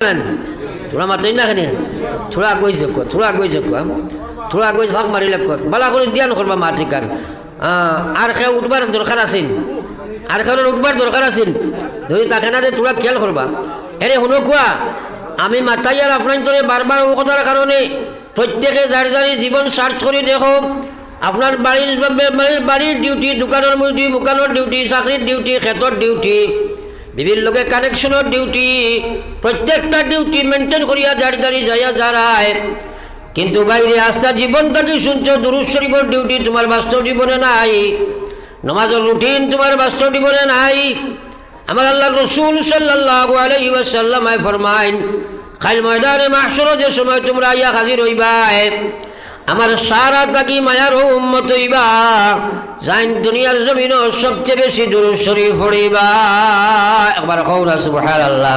थोड़ा मात्र ना खाने थोड़ा गोई सको थोड़ा गोई हक मारी लगो बाला को ध्यान करबा माटी कान আর খেয়ে উঠবার দরকার আছেন আর খেয়ে উঠবার দরকার আছেন যদি তাকে না দিয়ে তোরা খেয়াল করবা এরে শুনো কোয়া আমি মাতাই আর আপনার তোরে বারবার ও কথার কারণে প্রত্যেকে যার যারি জীবন সার্চ করে দেখো আপনার বাড়ির ডিউটি দোকানের ডিউটি মুকানোর ডিউটি চাকরির ডিউটি ক্ষেতর ডিউটি বিভিন্ন লোকের কানেকশনের ডিউটি প্রত্যেকটা ডিউটি মেনটেন করিয়া যার যারি যাইয়া যারায় কিন্তু বাইরে আস্থা জীবনটাকে শুনছো দুরূদ শরীফের ডিউটি তোমার বাস্তব জীবনে নাই নামাজের রুটিন তোমার বাস্তব জীবনে নাই আমার আল্লাহ রাসূল সাল্লাল্লাহু আলাইহি ওয়াসাল্লাম ফরমায়েন কাল ময়দানে মাহশরে যে সময় তোমরা আইয়া হাজির হইবা আমার সারা তাকি মায়ার উম্মত হইবা জান দুনিয়ার জমিনে সবচেয়ে বেশি দুরূদ শরীফ পড়িবা একবার কও না সুবহানাল্লাহ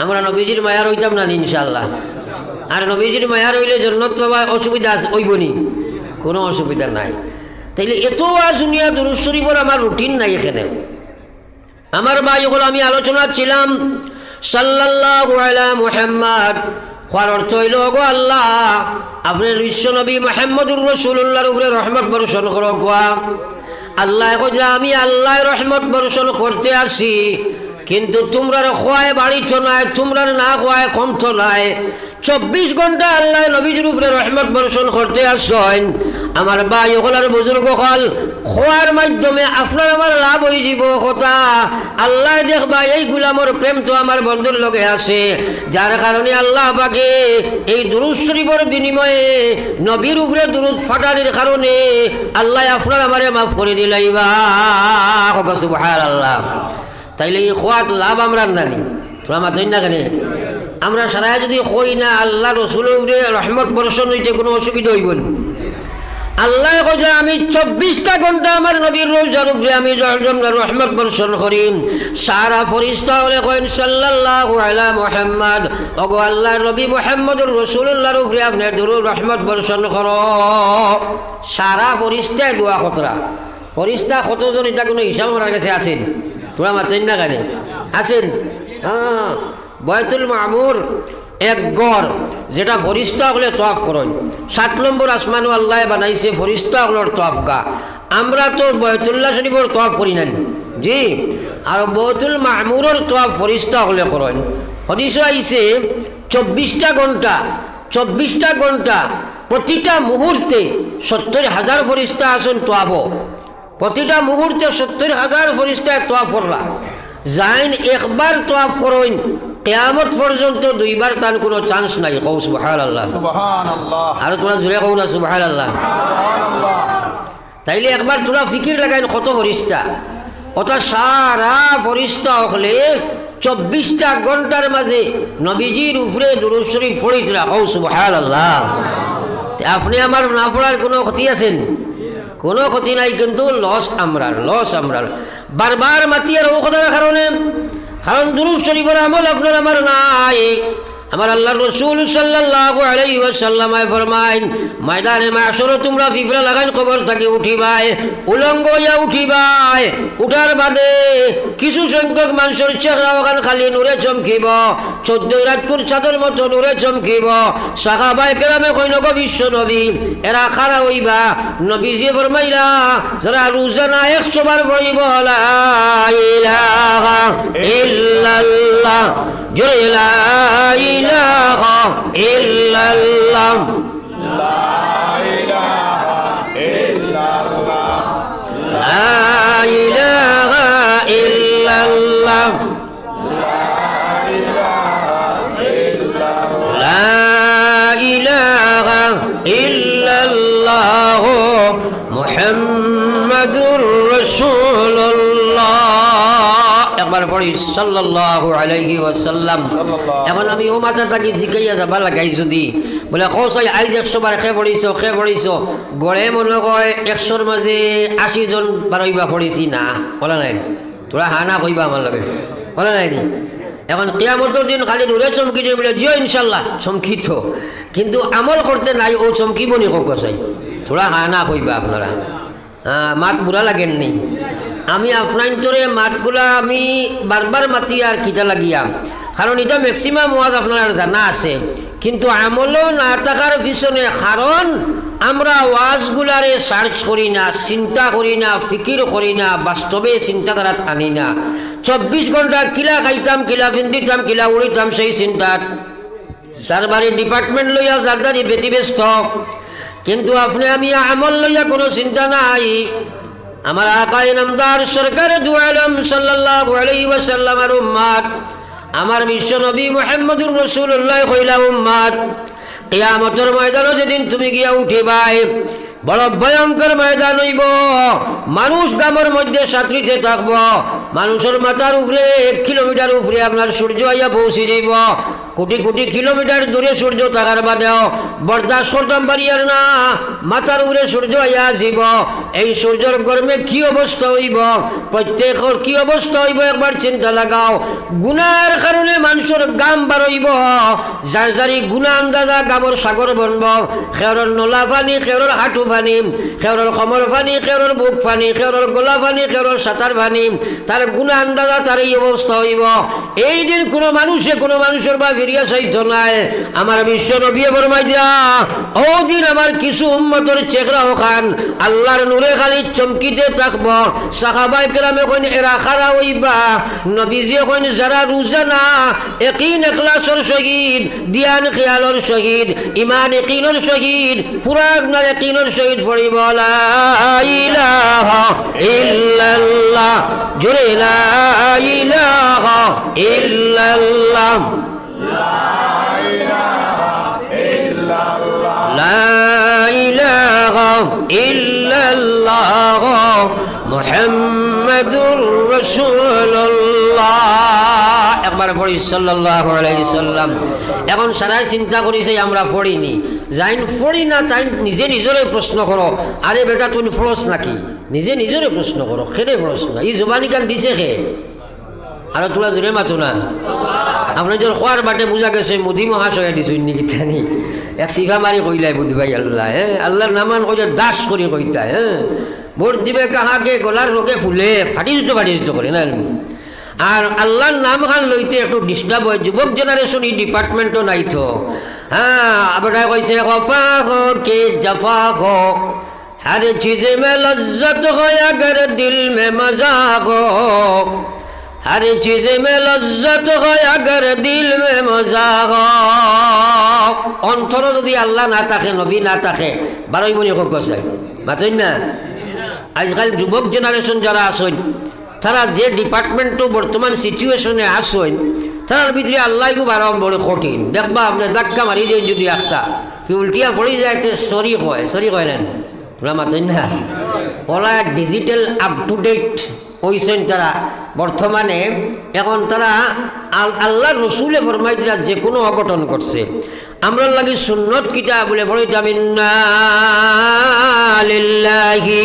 আমরা নবীজির মায়ার হইতাম না ইনশাআল্লাহ আর নবীজির মায়া রইলে জান্নাত পাওয়া অসুবিধা হইব নি কোনো অসুবিধা নাই তাইলে এত দুনিয়া দুরূদ শরীফের আমার রুটিন নাই এখানে আমার ভাই হলো আমি আলোচনা ছিলাম সাল্লাল্লাহু আলা মুহাম্মদ কোন অর্থ হইল গো আল্লাহ আপনার বিশ্ব নবী মুহাম্মদুর রাসূলুল্লাহর উপরে রহমত বর্ষণ করো কোয়া আল্লাহ কইরা আমি আল্লাহর রহমত বর্ষণ করতে আসি কিন্তু তোমরা খোয়ায় বাড়িছ নাই তোমরা না খোয়ায় কমছ নাই 24 ঘন্টা আল্লাহ নবীজির উপরে রহমত বর্ষণ করতে আসছেন আমার ভাই ওগুলার বুজুর্গ হল খোয়ার মাধ্যমে আপনার আমার লাভ হয়ে যাব কথা আল্লাহ দেখবা এই গুলামর প্রেম তো আমার বন্ধুর লগে আছে যার কারণে আল্লাহ পাকে এই দুরূদ শরীফের বিনিময়ে নবীর উপরে দুরূদ ফাটানির কারণে আল্লাহ আপনার আমারে মাফ করে দিলাইবা সুবহানাল্লাহ তাইলে এই খোয়াত লাভ আমরা জানি তোরা মাত্র না কেন আমরা সারা যদি কই না আল্লাহ রসুলের রহমত বর্ষণ হইতে কোনো অসুবিধা হইব না আল্লাহ কইছে আমি 24টা ঘন্টা আমার নবীর রোজার উপরে আমি রহমত বর্ষণ করি সারা ফেরেশতা হলে কইন সাল্লাল্লাহু আলা মুহাম্মদ ওগো আল্লাহর নবী মুহাম্মদুর রাসূলুল্লাহর উপরে আপনি দরুদ রহমত বর্ষণ করো সারা ফেরেশতা দোয়া কতরা ফেরেশতা কতজন এটা কোনো হিসাব করার কাছে আছেন তোরা মাত্র না কেন আছেন বয়তুল মামুর এক গড় যেটা ফরিস্তা হলে তোয়াফ করেন 7 নম্বর আসমানও আল্লাহ বানাইছে ফরিস্তা হলোর তোয়াফ গা আমরা তো বয়তুল্লাহ শরীফের তোয়াফ করি না জি আর বয়তুল মামুরের তোয়াফ ফরিস্তা হলে করেন হদিস আইছে 24টা ঘন্টা প্রতিটা মুহূর্তে 70,000 ফরিস্তা আছেন তোয়াফ প্রতিটা মুহূর্তে 70,000 ফরিস্তায় তোয়াফ করলা জাইন একবার তোয়াফ করেন কিয়ামত পর্যন্ত দুইবার তার কোনো চান্স নাই কও সুবহানাল্লাহ সুবহানাল্লাহ আর তোমরা জোরে কও না সুবহানাল্লাহ সুবহানাল্লাহ তাইলে একবার তোমরা ফিকির লাগাইন কত ফরিস্তা অত সারা ফরিস্তা হলে 24টা ঘন্টার মাঝে নবীজির উপরে দুরূদ শরীফ পড়ি তোরা কও সুবহানাল্লাহ আপনি আমার না পড়ার কোনো ক্ষতি আছেন কোনো ক্ষতি নাই কিন্তু লস আমরার বারবার মাতিয়ার ও কথার কারণে কারণ দুরূদ শরীফের আমল আপনার আমার নাই আমার আল্লাহর রাসূল সাল্লাল্লাহু আলাইহি ওয়াসাল্লাম ফরমায়েন ময়দানে মাহশরে তোমরা ফিফরা লাগান কবর থেকে উঠিবাই উলঙ্গ হইয়া উঠিবাই উঠার বাদে কিছু সংখ্যক মানুষের চেহারা ওখান খালি নূরে চমকিব 14 রাতকুর চাদর মতো নূরে চমকিব সাহাবায়ে কেরামে কইন গো বিশ্ব নবী এরা খাড়া হইবা নবীজি ফরমাইলা যারা রোজা না 100 বার পড়িব লা ইলাহা ইল্লাল্লাহ জোরে লা ইলাহা ইল্লাল্লাহ লা ইলাহা ইল্লাল্লাহ লা ইলাহা ইল্লাল্লাহ লা ইলাহা ইল্লাল্লাহ মুহাম্মাদুর রাসূলুল্লাহ একবার পড়ি সাল্লাল্লাহু আলাইহি ওয়াসাল্লাম এখন আমি ও মাথা থাকি শিখাইয়া যাবা লাগাই যদি বলে কৌশল আইজ 100 বার খে পড়িছো গড়ে মনে কয় 100-র মাঝে 80 জন বারইবা পড়িছি না বলা নাই তোরা হানা কইবা আমার লগে বলা নাই নি এখন কিয়ামতের দিন খালি নূরে চমকি দিয়ে বলে জিও ইনশাআল্লাহ চমকিত কিন্তু আমল করতে নাই ও চমকিব নি কক চাই তোরা হানা কইবা আপনারা মাত বুড়া লাগেন নি আমি আপনার তোরে মাতগুলা আমি বারবার মাতি আর কিটা লাগিয়া কারণ এটা ম্যাক্সিমাম ওয়াজ আপনার জানা আছে, কিন্তু আমলও না থাকার পিছনে কারণ আমরা ওয়াজগুলারে সার্চ করি না, চিন্তা করি না, ফিকির করি না, বাস্তবে চিন্তাধারা আনি না। 24 ঘন্টা কিলা খাইতাম, কিলা পিন্ধিতাম, কিলা উড়িতাম সেই চিন্তাত যার বাড়ির ডিপার্টমেন্ট লইয়া যার দ্বারি ব্যতিব্যস্ত, কিন্তু আপনি আমি আমল লইয়া কোনো চিন্তা নাই। আমার আকায়ে নামদার সরকারে দু আলম সাল্লাল্লাহু আলাইহি ওয়াসাল্লামের উম্মত, আমার বিশ্ব নবী মুহাম্মদুর রাসূলুল্লাহ কইলা উম্মত, কিয়ামতের ময়দানে যেদিন তুমি গিয়া উঠিবাই বড় ভয়ঙ্কর ময়দান হইব। মানুষ গ্রামের মধ্যে সাঁতরিতে থাকব, মানুষের মাথার উপরে 1 কিলোমিটার উপরে আপনার সূর্য আইয়া পৌঁছে যাইব। কোটি কোটি কিলোমিটার দূরে সূর্য থাকার বাদেও বরদাস্ত করতাম পারিয়ার না, মাথার উপরে সূর্য আইয়া আসিব। এই সূর্যের গরমে কি অবস্থা হইব, প্রত্যেকের কি অবস্থা হইব একবার চিন্তা লাগাও। গুনার কারণে মানুষের গাম বাড়ইব, যার যারি গুণা আন্দাজা গামর সাগর বনব। খেয়রর নলা ফানি, খেয়রর হাঁটু ফানি, খেয়রর কমর ফানি, খেয়রর বুক ফানি, খেয়রর গোলা ফানি, খেয়রর সাঁতার ফানি, তার গুণা আন্দাজা তার এই অবস্থা হইব। এই দিন কোনো মানুষের বা ফিরিয়া চাইত নাই। আমার বিশ্ব নবী ফরমাই দিয়া ও দিন আমার কিছু উম্মতের চেহারা ওখান আল্লাহর নূরে খালি চমকিতে থাকব। সাহাবাই কেরামে কইন এরা খারা হইবা, নবীজি কইন যারা রোজানা ইয়াকিন ইখলাসের সহিত, দিয়ান খেয়ালর সহিত, ইমান ইয়াকিনের সহিত, পুরা আপনার ইয়াকিনের সহিত পড়িব লা ইলাহা ইল্লাল্লাহ, জোরে লা ইলাহা ইল্লাল্লাহ, লা ইলাহা ইল্লাল্লাহ মুহাম্মাদুর রাসূলুল্লাহ। একবার পড়ি সাল্লাল্লাহু আলাইহি সাল্লাম। এখন সারাই চিন্তা করিছে আমরা পড়িনি, যাইন পড়ি না তাই নিজে নিজরে প্রশ্ন করো, আরে বেটা তুমি ফরস নাকি? নিজে নিজরে প্রশ্ন করো, খেলে ফরস না। এই জবানি গান দিছে খে আর তোরা জোরে মাতো না। আপনার যে খোয়ার বাটে বুঝা গেছে মোদী মহাশয় দিছুন নাকি তানি এক সিফা মারি কইলাই বুধ ভাই আল্লাহ, হ্যাঁ আল্লাহর নামান কইলে দাস করি কইতা, হ্যাঁ ভোট দিবে কাহাকে গলার রোগে ফুলে ফাটিষ্ট করে না। আর আল্লাহর নাম খান লইতে একটু ডিস্টার্ব হয়, যুবক জেনারেশন এই ডিপার্টমেন্টও নাই তো। হ্যাঁ আপনার কইছে খফা হো কে জফা হো, हर चीज में लज्जत हो अगर दिल में मजा हो, हर चीज में लज्जत हो अगर दिल में मजा हो। অন্তর যদি আল্লাহ না থাকে, নবী না থাকে, বারোই মনে হোক চাই মাতেন না। আজকাল যুবক জেনারেশন যারা আসেন তারা যে ডিপার্টমেন্টও বর্তমান সিচুয়েশনে আসেন তার ভিতরে আল্লাহকে বারো বড় কঠিন। দেখবা আপনার ধাক্কা মারি দেন যদি একটা কি উল্টিয়া পড়ে যায়, সরি কয় নেন ওরা মাতেন না। ওরা ডিজিটাল আপ টু ডেট হইছেন তারা বর্তমানে। এখন তারা আল্লাহ রসুলে ফরমাই দিলা যে কোনো অঘটন করছে আমরা লাগি সুন্নত কিতা বলে পড়িতাম ইন্না লিল্লাহি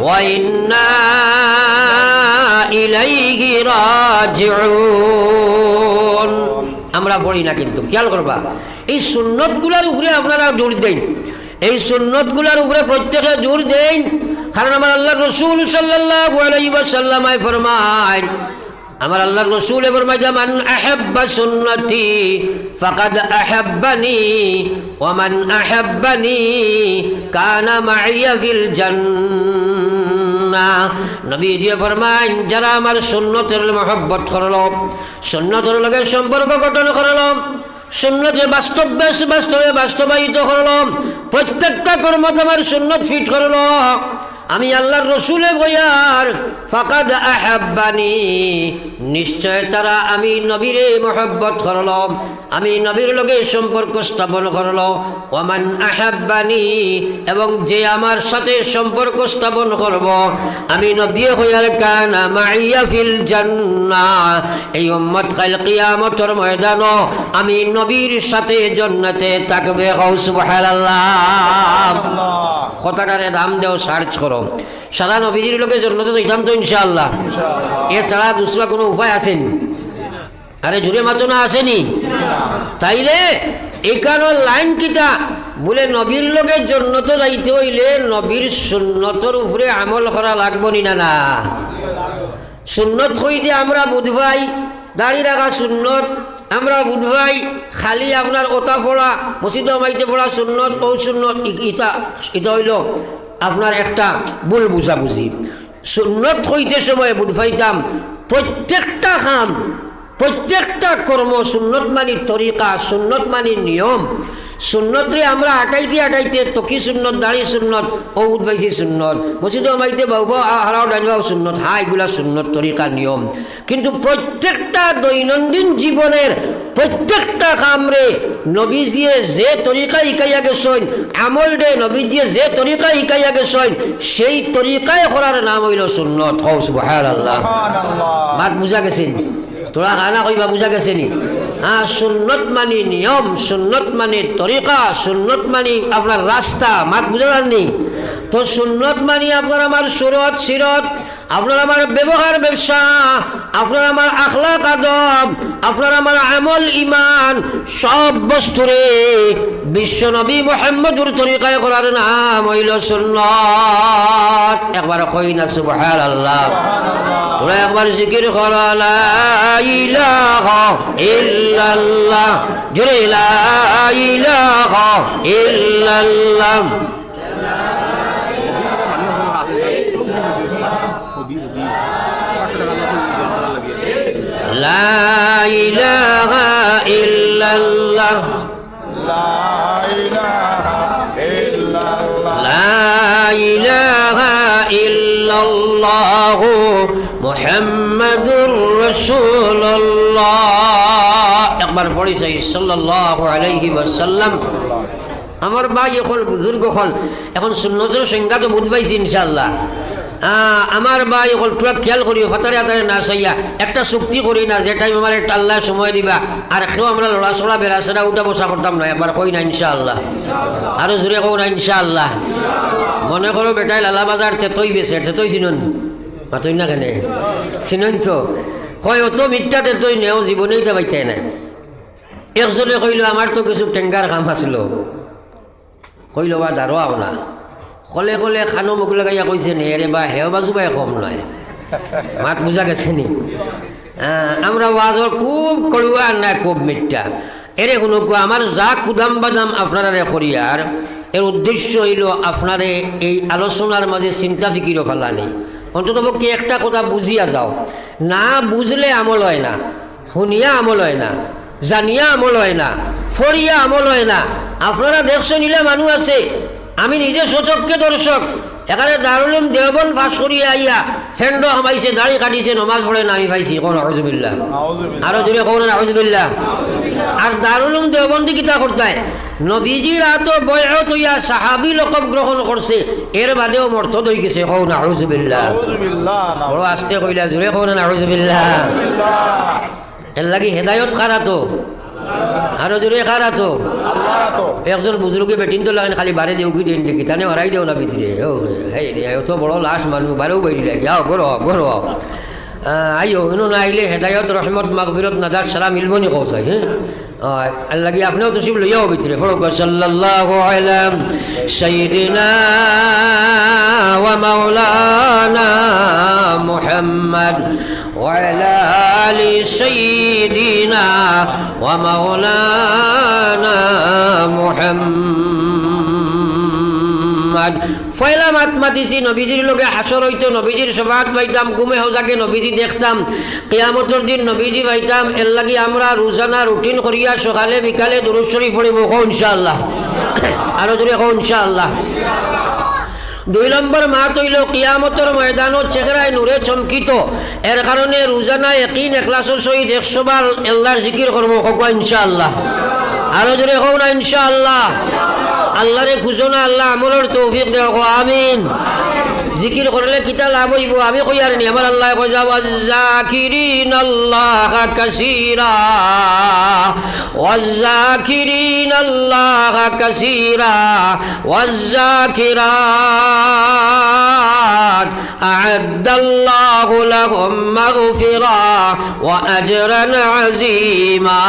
ওয়া ইন্না ইলাইহি রাজিউন। আমরা পড়ি না, কিন্তু খেয়াল করবা এই সুন্নতগুলোর উপরে আপনারা জোর দেন, এই সুন্নতগুলোর উপরে প্রত্যেকে জোর দেন। কারণ আমার আল্লাহ রসুল সাল্লাল্লাহু আলাইহি ওয়াসাল্লাম ফরমায়, আমার আল্লাহ রসুল ফরমায় মান আহাব্বা সুন্নতি ফাকাদ আহাব্বানি ওয়া মান আহাব্বানি কানা মাইয়া ফিল জান্নাহ। নবীজি ফরমায় যারা আমার সুন্নতের মহব্বত করলো, সুন্নতের লগে সম্পর্ক গঠন করলো, সুন্নতে বাস্তবে বাস্তবায়িত করলো, প্রত্যেকটা কর্ম তোমার সুন্নত ফিট করলো, আমি আল্লাহর রসুলে বয়ার ফাকাদ আহাব্বানি, নিশ্চয় তারা আমি নবীরে মহব্বত করল, আমি নবীর লগে সম্পর্ক স্থাপন করল। ওমান আহাব্বানি, এবং যে আমার সাথে সম্পর্ক স্থাপন করব আমি নবী হইয়ার কানা মাইয়া ফিল জান্নাহ। এই উম্মত কাল কিয়ামতের ময়দানে আমি নবীর সাথে জান্নাতে থাকবে। সুবহানাল্লাহ। কথাটারে দাম দেও, সার্চ করো, সারা নবীজির লোকে জন্মতে যাইতাম তো ইনশাআল্লাহ। এছাড়া দুসরা কোনো উপায় আছেন? আরে জুড়ে মাতো না আসেনি? তাইলে এখানে লাইন কিতা বলে নবীর লোকের জন্মতে যাইতে হইলে নবীর সুন্নতর উপরে আমল করা লাগবো নি না? না সুন্নত হইতে আমরা বুঝবাই দাড়ি রাখা সুন্নত। আমরা বুধবাই খালি আপনার ওটা পড়া মসজিদে মাইতে পড়া সুন্নত ও সুন্নত, এটা হইল আপনার একটা ভুল বুঝাবুঝি। সুন্নত হইতে সময় বুধবাইতাম প্রত্যেকটা কাম, প্রত্যেকটা কর্ম সুন্নত মানি তরিকা, সুন্নত মানি নিয়ম। সুন্নতরে আমরা আটাইতে তকি সুন্নত, দাড়ি সুন্নত, ও উদ্ভাইছি সুন্নত, মসজিদে মাইতে বাবু হারাও ডাইনবাও সুন্নত, এগুলা সুন্নত তরিকা নিয়ম। কিন্তু প্রত্যেকটা দৈনন্দিন জীবনের প্রত্যেকটা কামরে নবীজিয়ে যে তরিকা শিকাইয়া গেছেন, আমল দে নবীজিয়ে যে তরিকা শিকাইয়া গেছেন, সেই তরিকায় করার নাম হইল সুন্নত। হও সুবহানাল্লাহ। মাত বুঝা গেছেন? তোরা গানা কইবা বুঝা গেছে নি? হ্যাঁ, সুন্নত মানি নিয়ম, সুন্নত মানি তরিকা, সুন্নত মানি আপনার রাস্তা। মাত বুঝা যাননি? তো সুন্নত মানি আপনার আমার সুরত সিরত, আপনার আমার ব্যবহার ব্যবসা, আপনার আমার আখলাক আদব, আপনার আমার আমল ইমান, সব বস্তুরে বিশ্ব নবী মুহাম্মদুর তরিকায় করার নাম হইল সুন্নত। একবার কই না সুবহানাল্লাহ? তোরা একবার জিকির করা লা ইলাহা ইল্লাল্লাহ, জোরে লা ইলাহা ইল্লাল্লাহ। লা ইলাহা ইল্লাল্লাহ, লা ইলাহা ইল্লাল্লাহু মুহাম্মাদুর রাসূলুল্লাহ। একবার পড়ি চাই সাল্লাল্লাহু আলাইহি ওয়াসাল্লাম। আমার ভাই এখন বুজুর্গ হল, এখন সুন্নতের সংজ্ঞা তো বুঝবাইছি ইনশাআল্লাহ। আমার ভাই এখন তোরা খেয়াল করিও, ফাতারে হাতারে না চাইয়া একটা চুক্তি করি না যে টাইম আমার একটা আল্লাহ সময় দিবা, আর কেউ আমরা লড়াচড়া বেড়াচড়া উঠা বসা করতাম না। একবার কই না ইনশাআল্লাহ? আরো জোরে কও না ইনশাআল্লাহ? মনে করো বেটাই লালা বাজার তেতই বেছে, তেতই চিনুন? মাতই না কেন চিনুন? তো কয় অত মিথ্যা তেতই নেও জীবনেই তো বাইতে নাই। একজনে কইল আমার তো কিছু টেঙ্গার কাম আছিল, কইল বা দাঁড়াও না, কলে কলে খানো মুখ লাগাইয়া কইছে নে রে বা হেও বাজু বাই কম নয়। মাত বুঝা গেছে নি? আমরা ওয়াজর খুব কড়ুয়া না খুব মিথ্যা এরে কোনো আমার যা কুদাম বাদাম আপনারা করিয়ার, এর উদ্দেশ্য হইল আপনারে এই আলোচনার মাঝে চিন্তা ফিকিরও ফেলানি। অন্তত পক্ষে একটা কথা বুঝিয়া যাও, না বুঝলে আমল হয় না, শুনিয়া আমল হয় না, জানিয়া আমল হয় না, ফরিয়া আমল হয় না। আপনারা দেখছো নিলে মানুষ আছে, আমি নিজে সচক্ষে দর্শক, এখানে দারুল উলুম দেওবন্দ পাস করিয়া আইয়া ফেন্ড হামাইছে, দাড়ি কাটিছে, নমাজ পড়ে না, আমি পাইছি। কোন আউযুবিল্লাহ? আরো জোরে কোন আউযুবিল্লাহ? আর দারুল উলুম দেওবন্দি কিতা করতে নবীজির আতো বয়ত হইয়া সাহাবী লকব গ্রহণ করছে, এর বাদেও মর্তদ হয়ে গেছে। কোন আউযুবিল্লাহ? বড় আস্তে কইলা, জোরে কোন আউযুবিল্লাহ? এর লাগি হেদায়ত খারা তো, আরো জোরে খারা তো। একজন বুজুর্গে বেটিন তো লাগেন খালি বারে দেউ কি দেন দেখি, তানে হরাই দেও না ভিতরে। তো বড় লাশ মানুষ বারেও বাইরে লাগে, আও গর গর আইও এনো না আইলে হেদায়ত রহমত মাগফিরত নাজাত সারা মিলব নি কৌসাই। হ্যাঁ আল্লাহি আপনিও তসিব লইয়াও ভিতরে ফরক সাল্লাল্লাহু আলা সাইয়্যিদিনা ওয়া মাওলানা মুহাম্মদ ওয়া আলা আলি সাইয়্যিদিনা ওয়া মাওলানা মুহাম্মদ। ফয়লা মাত মাতিছি নবীজির লগে হাসর হইতো, নবীজির সফাত পাইতাম, ঘুমে হজাকে নবীজি দেখতাম, কিয়ামতের দিন নবীজি পাইতাম। এর লাগি আমরা রোজানা রুটিন করিয়া সকালে বিকালে দুরূদ শরীফ পড়িব। কও ইনশাআল্লাহ? আরো জোরে কও ইনশাআল্লাহ? 2 নম্বর মাত হইল কিয়ামতের ময়দানত চেহারায় নূরে চমকিত, এর কারণে রোজানা ইয়াকিন ইখলাসের সহিত 100 বার আল্লাহর জিকির করব। কও ইনশাআল্লাহ? আরো জোরে কও না ইনশাআল্লাহ? আল্লাহরে খুঁজো না, আল্লাহ আমলের তৌফিক দেও। আমিন। জিকির করলে কিতা লাভ হইব আমি কই আর নি, আমার আল্লাহ কই যাও যাকিরিন আল্লাহ কাসীরা ওয়াযাকিরিন আল্লাহ কাসীরা ওয়াযাকিরাত আ'আদ্দাল্লাহু লাহুম মাগফিরা ওয়া আজরান আযীমা।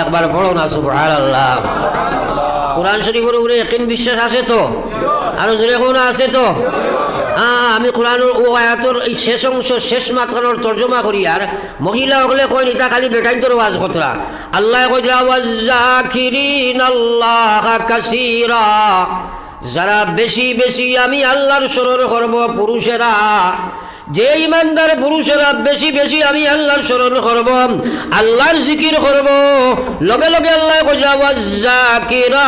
একবার পড়ো না সুবহানাল্লাহ। কোরআন শরীফের উপরে ইয়াকিন বিশ্বাস আছে তো? আরো জোরে কোন আছে তো? আমি কোরআনের ও আয়াতর এই শেষ অংশ শেষ মাত্রানোর তর্জমা করি আর মহিলা হলে কই নিতা খালি বেটাইন তোর ওয়াজ কথা আল্লাহ কইরা ওয়াজাকিরিন আল্লাহ কাসীরা যারা বেশি বেশি আমি আল্লাহর স্মরণ করব পুরুষেরা যে ইমানদার পুরুষেরা বেশি বেশি আমি আল্লাহর স্মরণ করব আল্লাহর জিকির করব লগে লগে আল্লাহ কইরা ওয়াজাকিরাত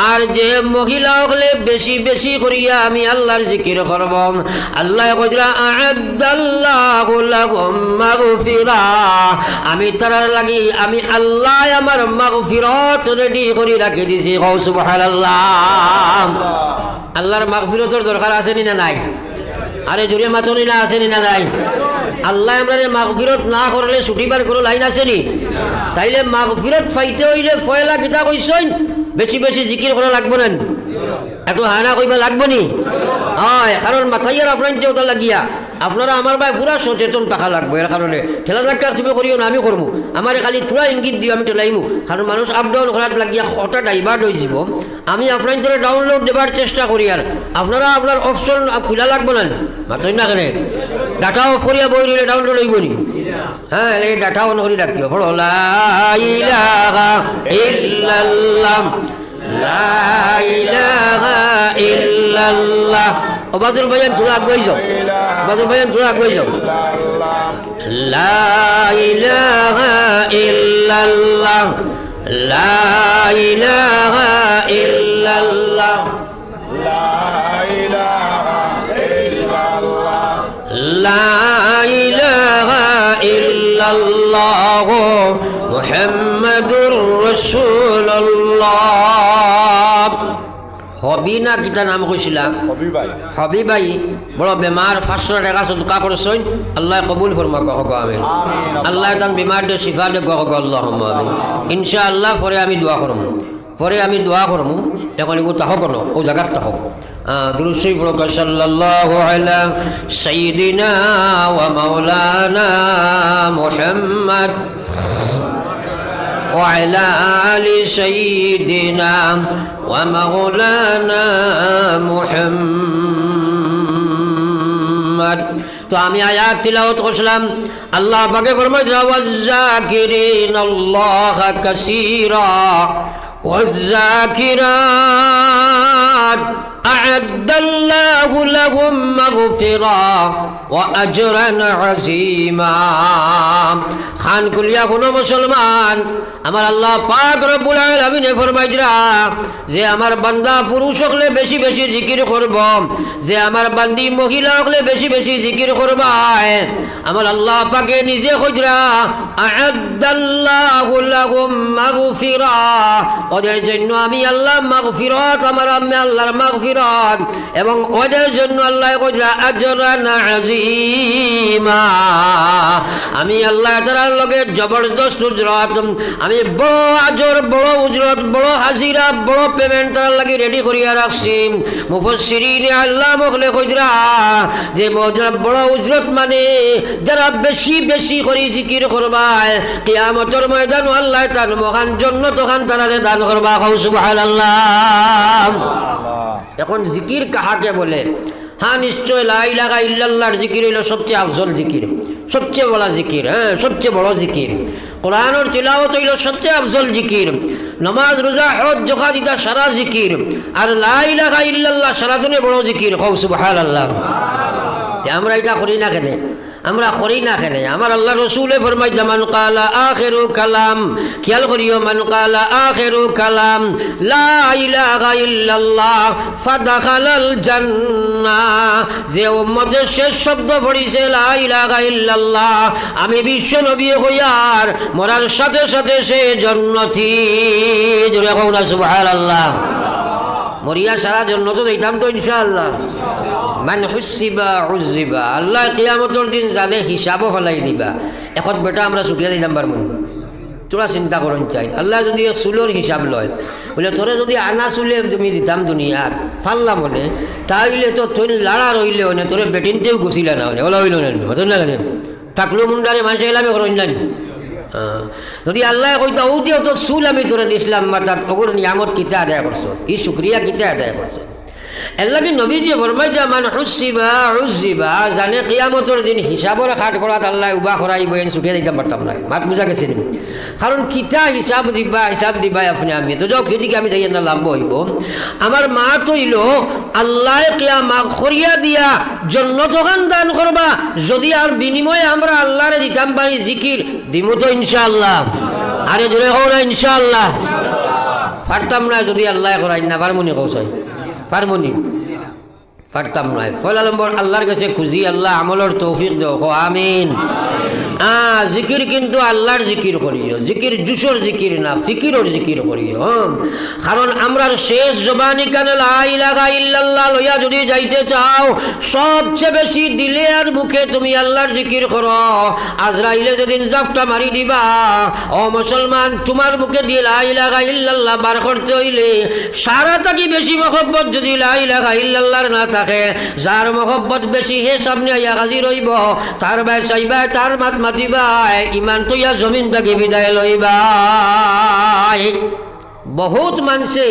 আর যে মহিলা হলে বেশি বেশি করিয়া আমি আল্লাহর জিকির করব আল্লাহ কইরা আ'আদাল্লাহু লাহুম মাগফিরা আমি তার লাগি আমি আল্লাহ আমার মাগফিরাত রেডি করে রাখি দিছি কও সুবহানাল্লাহ আল্লাহর মাগফিরাতের দরকার আছে না নাই আরে জোরে মাতনি না আছে না নাই আল্লাহ আমরা মাগফিরত না করলে ছুটিবার কোনো লাইন আছে নি তাইলে মাগফিরত পাইতে হইলে ফয়লা কিতা কইছেন বেশি বেশি জিকির করা লাগবে না একটু হানা কইবা লাগবে নি হয় কারণ মাথাইয়ার আপনার ওটা লাগিয়া আপনারা আমার ভাই পুরা সচেতন থাকা লাগবে এর কারণে ঠেলা ধাক্কা তুমি করিও না আমি করবো আমার খালি থোড়া ইঙ্গিত দিও আমি ঠেলাইমু কারণ মানুষ আপ ডাউন করার লাগিয়া হঠাৎ ডাইভার্ট হয়ে যাব আমি আপনার ধরে ডাউনলোড দেবার চেষ্টা করি আর আপনারা আপনার অপশন খোলা লাগবে না মাথায় না কেন ডাটা অফ করিয়া বই নিলে ডাউনলোড হইব নি হ্যাঁ এই ডাটা অন করে রাখিও বলো লা ইলাহা ইল্লাল্লাহ লা ইলাহা ইল্লাল্লাহ ও বাদুর ভাইয়ান তোরা আগুয়াই যাও বাদুর ভাইয়ান তোরা আগুয়াই যাও লা ইলাহা ইল্লাল্লাহ লা ইলাহা ইল্লাল্লাহ লা ইলাহা ইল্লাল্লাহ লা ইলাহা ইল্লাল্লাহ মুহাম্মাদুর রাসূলুল্লাহ হবি না কিতা নাম কইছিলাম হবি ভাই বড় বেমার 500 টাকা সদকা করছই আল্লাহ কবুল ফরমা কহ আমিন আল্লাহ তান বিমার দে শিফা দে কহ আল্লাহুম্মা আমিন ইনশাআল্লাহ পরে আমি দোয়া করব এখন এগো তাহ কোন ও জায়গা তাহ দুরূদ শরীফ পড়ো সাল্লাল্লাহু আলা সাইয়্যিদিনা ওয়া মাওলানা মুহাম্মদ وعلى آل سيدنا ومولانا محمد তো আমি আয়াত তিলাওয়াত করলাম আল্লাহ পাকে ফরমায় ওয়াজাকিরিন আল্লাহ কাসীরা ওয়াজাকিরাত أعد الله لهم مغفرة وأجرا عظيما খান কুলিয়া কোনো মুসলমান আমার আল্লাহ পাক রব্বুল আলামিন ফরমাইরা যে আমার বান্দা পুরুষ হলে বেশি বেশি জিকির করব যে আমার বান্দি মহিলা হলে বেশি বেশি জিকির করবা আমার আল্লাহ পাকে নিজে কইরা আ'আদাল্লাহু লাহুম মাগফিরা ওদের জন্য আমি আল্লাহ মাগফিরাত আমার আমি আল্লাহর মাগফিরাত এবং ওদের জন্য আল্লাহ কইরা আজরান আযীমা আমি আল্লাহ তাআলার লগে জবরদস্ত উজরত আমি বড় আজর বড় উজরত বড় হাজিরা বড় পেমেন্ট তার লাগি রেডি করিয়া রাখছি মুফাসসিরিন আল্লাহ মখলে কইরা যে বড় উজরত মানে যারা বেশি বেশি করে জিকির করবা কিয়ামতের ময়দান আল্লাহ তার মহান জান্নাত ওখান তারারে দান করবা সুবহানাল্লাহ এখন জিকির কাহাকে বলে হ্যাঁ নিশ্চয় লা ইলাহা ইল্লাল্লাহর জিকির হলো সবচেয়ে আফজল জিকির সবচেয়ে বড় জিকির হ্যাঁ সবচেয়ে বড় জিকির কোরআনের তিলাওয়াত হইল সবচেয়ে আফজল জিকির নামাজ রোজা হজ যাকাত ইতা সারা জিকির আর লা ইলাহা ইল্লাল্লাহ সারা দুনিয়া বড় জিকির কও সুবহানাল্লাহ আমরা এটা করি না কেন আমরা করি না কেন আমার আল্লাহ রসুলে ফরমাই মান কালা আখিরু কালাম খেয়াল করিও মান কালা আখিরু কালাম লা ইলাহা ইল্লাল্লাহ ফাদাখালাল জান্নাহ যে উম্মতের শেষ শব্দ পড়িছে লা ইলাহা ইল্লাল্লাহ আমি বিশ্ব নবী হইয়ার মরার সাথে সাথে সে জান্নাতি জোরে কও না সুবহানাল্লাহ মরিয়া সারা জান্নাত যাইতাম তো ইনশাআল্লাহ মান হুসিবা উযিবা আল্লাহ কিয়ামতের দিন জানে হিসাবও ফলাই দিবা এখন বেটা আমরা ছুটিয়া দিলাম পারবো তোরা চিন্তা করুন চাই আল্লাহ যদি চুলোর হিসাব লয় বলে তোরা যদি আনা চুলে তুমি দিতাম দুনিয়াত ফাল্লা বলে তাইলে তো তুই লাড়া রইলে হনে তোরে বেটিনতেও গুছিলা না হনে ওলা হইল হতো না কেন টাকলো মুন্ডারে মানুষ এলামে করুন না যদি আল্লাহ কইতা ও তো চুল আমি তোরা দিছিলাম তার ওগুর নিয়ামত কিতা আদায় করছো ই শুক্রিয়া কিতা আদায় করছো এর লাগি নবীজি ফরমাই যে মান হুসিবা হুসিবা জানে কিয়ামতের দিন হিসাবর খাট করাত আল্লাহ উবা করাইব এন ছুটে দিতে পারতাম না মাত বুঝা গেছে কারণ কিতা হিসাব দিবা আপনি আমি তো যাও সেদিকে আমি যাই না লাভ হইব আমার মা তৈল আল্লাহ কিয়ামা করিয়া দিয়া জন্নত খান দান করবা যদি আর বিনিময়ে আমরা আল্লাহরে দিতাম পারি জিকির দিমু তো ইনশাআল্লাহ আরে জোরে হোক না ইনশাআল্লাহ পারতাম না যদি আল্লাহ করাই না পারমুনি কৌশাই পারমুনি পারতাম না পয়লা নম্বর আল্লাহর কাছে খুঁজি আল্লাহ আমলের তৌফিক দেও আমিন জিকির কিন্তু আল্লাহর জিকির করিও জিকির জুসর জিকির না ফিকিরর জিকির করিও কারণ আমরা শেষ জবানি কানে লা ইলাহা ইল্লাল্লাহ লইয়া যদি যাইতে চাও সবচেয়ে বেশি দিলে আর মুখে তুমি আল্লাহর জিকির করো আজরাইলে যেদিন জাফটা মারি দিবা ও মুসলমান তোমার মুখে দিয়ে লা ইলাহা ইল্লাল্লাহ বার করতে হইলে সারা থাকি বেশি মহব্বত যদি লা ইলাহা ইল্লাল্লাহর না থাকে যার মহব্বত বেশি হে সামনে আইয়া হাজির হইব তার ভাই চাইবা তার মাত মাতিবাই ইমান তো ইয়া জমিন থাকি বিদায় লইবাই বহুত মানুষে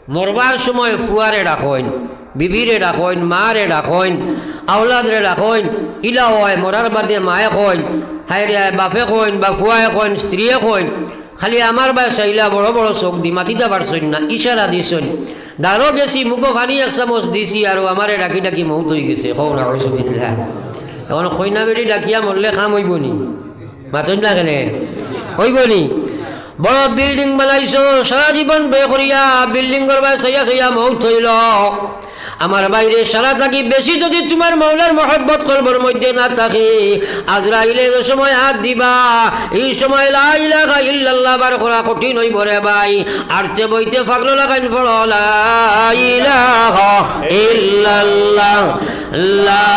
মরবার সময় ফুয়ারে ডাকইন বিবিরে ডাকইন মারে ডাকইন আওলাদরে ডাকইন ইলা হয় মরার বাদে মায়ে কইন হায়রে বাপে কইন বা ফুয়ায় কইন স্ত্রীয়ে কইন খালি আমার বা চাইলা বড় বড় চোখ দি মাতিতে পারছইন না ইশারা দিছইন দাঁড়ো গেছি মুখো পানি এক চামচ দিছি আর আমারে ডাকি ডাকি মৌত হয়ে গেছে কও না হইসবিল্লাহ এখন কইনা বেটি ডাকিয়া মরলে খাম হইব নি মাতইন না কেনে হইব নি বড় বিল্ডিং বানাইছো সারা জীবন বে করিয়া বিল্ডিং করবা চাইয়া চাইয়া মৌত হইল আমার বাইরে সারা থাকি বেশি যদি তোমার মৌলার মহব্বত করবার মধ্যে না থাকে আজরাইলে যে সময় হাত দিবা এই সময় লা ইলাহা ইল্লাল্লাহ বার করা কঠিন হইব রে ভাই আরতে বইতে ফাগলো লাগাইন পড়ো লা ইলাহা ইল্লাল্লাহ লা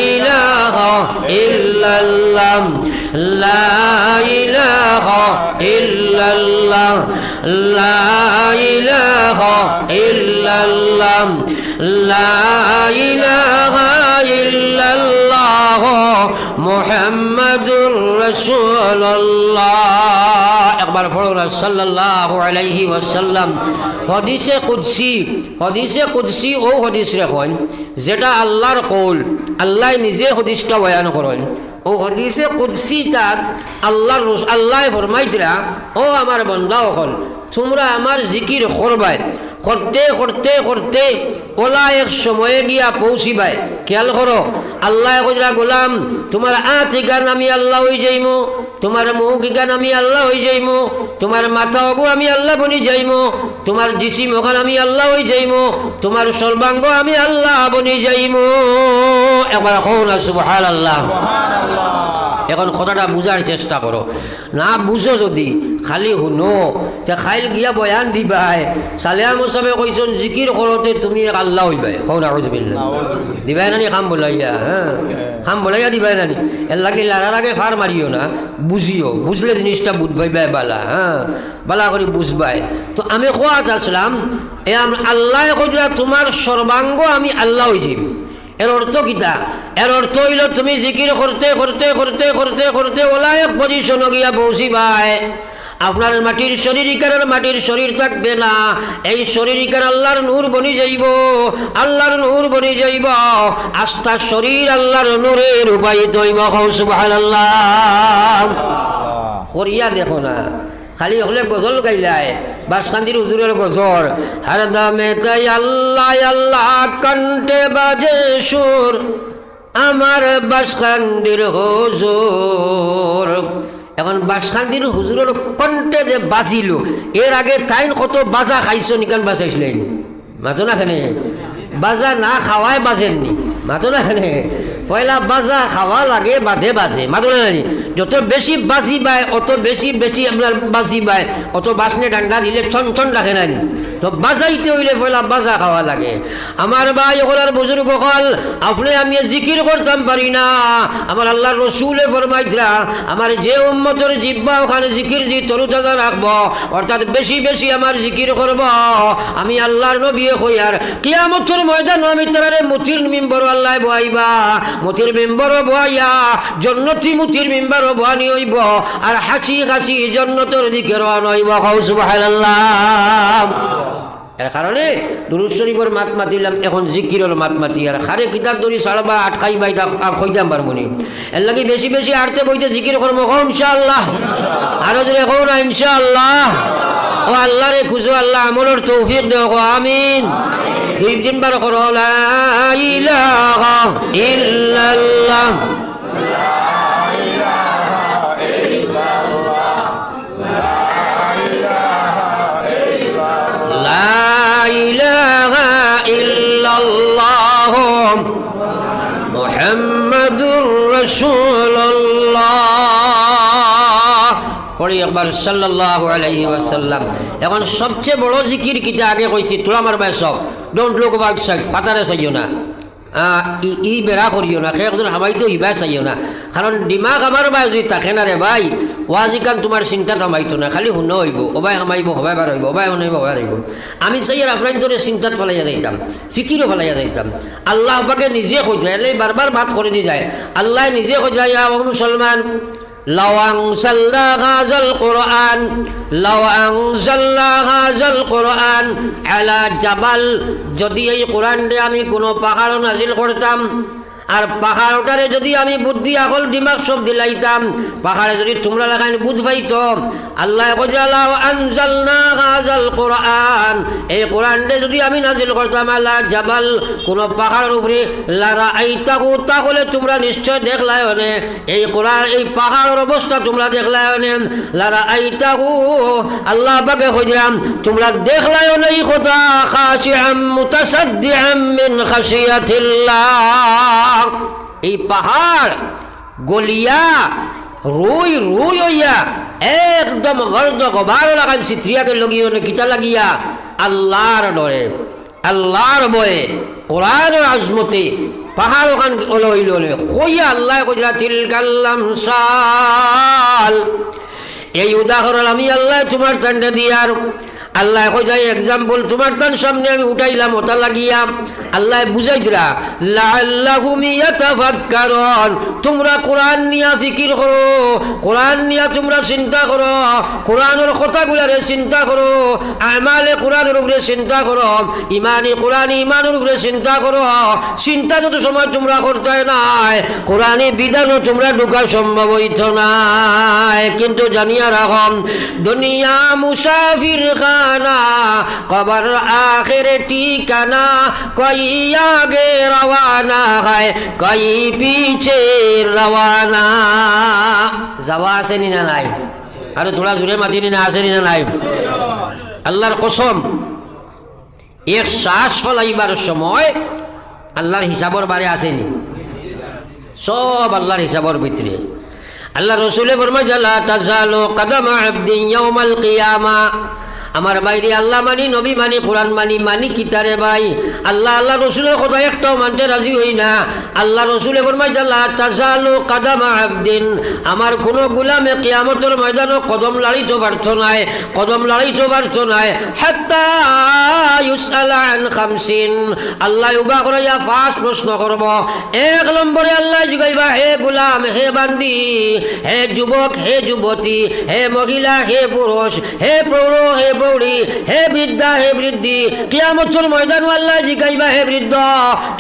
ইলাহা ইল্লাল্লাহ লা ইলাহা ইল্লাল্লাহ লা ইলাহা ইল্লাল্লাহ লা ইলাহা ইল্লাল্লাহ মুহাম্মাদুর রাসূলুল্লাহ একবার পড়ো না সাল্লাল্লাহু আলাইহি ওয়াসাল্লাম হাদিসে কুদসি ও হাদিস রাখেন যেটা আল্লাহর কওল আল্লাহ নিজে হাদিসটা বয়ান করেন ও হাদিসে কুদসি তাত আল্লাহ ফরমাইতরা ও আমার বান্দা হল তোমরা আমার জিকির করবাই করতে করতে করতে ওলা এক সময়ে গিয়া পৌঁছিবাই খেয়াল করো আল্লাহ কইরা গোলাম তোমার আতিকান আমি আল্লাহ হই যাইমু তোমার মুখিকান আমি আল্লাহ হই যাইমু তোমার মাথা অগু আমি আল্লাহ বনি যাইমু তোমার জিসিম ওখান আমি আল্লাহ হই যাইমু তোমার সর্বাঙ্গ আমি আল্লাহ বনি যাইমু একবার কও না সুবহানাল্লাহ এখন কথাটা বুঝার চেষ্টা করো না বুঝো যদি খালি শুনো যে খাইল গিয়া বয়ান দিবাই সালেহা মুসাফে কইছেন জিকির করতে তুমি আল্লাহ হইবাই কও না আউযুবিল্লাহ দিবাই নানি খাম বলাইয়া হ্যাঁ খাম বলাইয়া দিবাই নানি এর লাগে লারার আগে ফার মারিও না বুঝিও বুঝলে জিনিসটা বুঝবাইবাই বালা হ্যাঁ বালা করে বুঝবাই তো আমি কোয়াত আসলাম এ আল্লাহ কইরা তোমার সর্বাঙ্গ আমি আল্লাহ হই যাইব এর অর্থ কিতা এর অর্থ হইল তুমি জিকির করতে করতে করতে করতে করতে ওলা এক পজিশন গিয়া পৌঁছিবাই আপনার মাটির শরীর ইকারের মাটির শরীর থাকবে না এই শরীর ইকার আল্লাহর নূর বনি যাইব আল্লাহর নূর বনি যাইব আস্থা শরীর আল্লাহর নূরে রূপায়িত হইব সুবহানাল্লাহ করিয়া দেখো না খালি হলে গজল গাইলাই বাসকান্দির হুজুরের গজল হর দামে তাই আল্লাহ আল্লাহ কণ্ঠে বাজে সুর আমার বাসকান্দির হুজুর এখন বাসকান্দির হুজুরের কণ্ঠে যে বাজিল এর আগে তাই কত বাজা খাইছো নিকান বাজাইছিলেন মাতো না খানে বাজা না খাওয়াই বাজেননি মাতো না খানে পয়লা বাজা খাওয়া লাগে বাজে বাজে মাতো না জানি যত বেশি বাজি বায় অত বেশি বেশি আপনার বাজি বায় অত বাসনে ডান্ডা দিলে ছন ছন রাখে নাই তো বাজাইতে হইলে পয়লা বাজা খাওয়া লাগে আমার ভাই ওনার বুজুর্গ হল আপনি আমি জিকির করতাম পারি না আমার আল্লাহর রসুলে ফরমাইতরা আমার যে উম্মতের জিব্বা ওখানে জিকির দি তরুতাজা রাখবো অর্থাৎ বেশি বেশি আমার জিকির করব আমি আল্লাহর নবী হইয়ার কিয়ামতের ময়দান আমি তারে মুতির মিম্বর আল্লাহ বহাইবা মুতির মিম্বর বহাইয়া জন্নতি মুতির মিম্বর বহানি হইব আর হাসি হাসি জন্নতের দিকে রওনা হইব সুবহানাল্লাহ এর কারণে দুরূদ শরীফের মাত মাতিলাম, এখন জিকিরের মাত মাতি। আর খারে কিতাব ধরি সাড়বা আটকাই বাইতা খইতাম পারবনি। এর লাগে বেশি বেশি আটতে বইতে জিকির করবো ইনশাআল্লাহ। আরো যদি কো না ইনশাআল্লাহ। ও আল্লাহ রে খুঁজো, আল্লাহ আমলের তৌফিক দেও, আমিন। দুই তিনবার করো লা ইলাহা ইল্লাল্লাহ, মুহাম্মাদুর রাসূলুল্লাহ পড়ি একবার সাল্লাল্লাহু আলাইহি ওয়াসাল্লাম। এখন সবচেয়ে বড় জিকির কিতা আগে কইছি, তোলা মারবা সব, ডোন্ট লুক আউটসাইড, ফাতারে চাইও না, ই বেড়া করিও না, একজন হামাইতো ইবা চাইও না। কারণ দিমাগ আমার ভাই যদি থাকে না রে ভাই, ওয়াজিকান তোমার চিন্তা থামাইতো না, খালি শুন হইব, ওবাই হামাইব হবাই বার হইব, ওবাই শুনাইব হবাই হইব। আমি চাই আর আপনার ধরে চিন্তাত ফেলাইয়া যাইতাম, ফিকিরও ফেলাইয়া যাইতাম। আল্লাহ পাকে নিজে খোঁজা, এলে বারবার বাত করে দি যায়। আল্লাহ নিজে খোঁজা, ইয়া মুসলমান লাউ আনজালনা হাযাল কুরআন, লাউ আনজালনা হাযাল কুরআন আলা জাবাল, যদি এই কোরআনটা আমি কোনো পাহাড় নাজিল করতাম, আর পাহাড়টারে যদি আমি বুদ্ধি আকল দিমাগ সব দিলাইতাম, পাহাড়ে যদি তোমরা লাগাই বুঝ পাইতো। আল্লাহ লাউ আনজালনা হাযাল কুরআন, এই কোরআনটা যদি আমি নাজিল করতাম আলা জাবাল, কোনো পাহাড়ের উপরে, লারা আইতাহু, তাহলে তোমরা নিশ্চয় দেখলাই হনে এই কোরআন, এই পাহাড়ের অবস্থা তোমরা দেখলাই হনে, লারা আইতাহু, আল্লাহ পাকে কইলাম তোমরা দেখলাই হনে এই কথা, খাশিআম মুতাসাদ্দিআম মিন খাশিয়াতিল্লাহ, এই পাহাড় গলিয়া রুই রুই হইয়া একদম গর্দ গবার লাগান চিত্রিয়াকে লগিও না কিতা লাগিয়া, আল্লাহর ডরে, আল্লাহর বয়ে, কোরআনের আজমতে পাহাড় ওখান হইল হইয়া আল্লাহ কইলা তিলকাল্লাম সাল। এই উদাহরণ আমি আল্লাহ তোমার টান্ডা দিয়ার, আল্লাহ কই এক্সাম্পল তোমার তার সামনে আমি উঠাইলাম, ওটা লাগিয়া আল্লাহ বুঝাই দিলা লাআল্লাহুম ইয়াতাফাক্কারুন, তোমরা কোরআন নিয়া ফিকির করো, কোরআন নিয়া তোমরা চিন্তা করো, কোরআনের কথাগুলারে চিন্তা করো, আমালে কোরআনের উপরে চিন্তা করো, ইমানি কোরআন ইমানের উপরে চিন্তা করো। চিন্তা যত সময় তোমরা করতে নাই, কোরআনী বিধানও তোমরা ঢুকা সম্ভব হইত নাই। কিন্তু জানিয়া রাখো, দুনিয়া মুসাফির খানা, কবর আখির ঠিকানা, কই আগে রওয়ানা হয়, কই পিছে রওয়ানা। যাওয়া আসেনি না নাই? আরে তোরা জোরে মাতিনি না, আসেনি না নাই? আল্লাহর কসম, এক শ্বাস ফলাইবার সময় আল্লাহর হিসাবর বারে আসেনি, সব আল্লাহর হিসাবর ভিতরে। আল্লাহ রসুলে ফরমায় লা তাজালু কদম আবদিন ইয়াউমাল কিয়ামা, আমার বাইরে আল্লাহ মানি, নবী মানি, কোরআন মানি, মানি কিতারে ভাই আল্লাহ আল্লাহ রসুলের কথা একটাও মানতে রাজি হই না। আল্লাহ রসুলে ফরমায় লা তাজালু কদম আবদিন, আমার কোনো গোলামে কিয়ামতের ময়দানে কদম লাড়িতে পারতো নাই, কদম লাড়িতে পারতো নাই, হাত্তা ইউসআলা আন খামসিন, আল্লাহ উবা করাইয়া ফার্স্ট প্রশ্ন করব। এক নম্বরে আল্লাহ জিগাইবা, হে গোলাম, হে বান্দি, হে যুবক, হে যুবতী, হে মহিলা, হে পুরুষ, হে প্রৌঢ়, হে প্রৌঢ়ী, হে বৃদ্ধা, হে বৃদ্ধি, কিয়ামতের ময়দানে আল্লাহ জিগাইবা, হে বৃদ্ধ,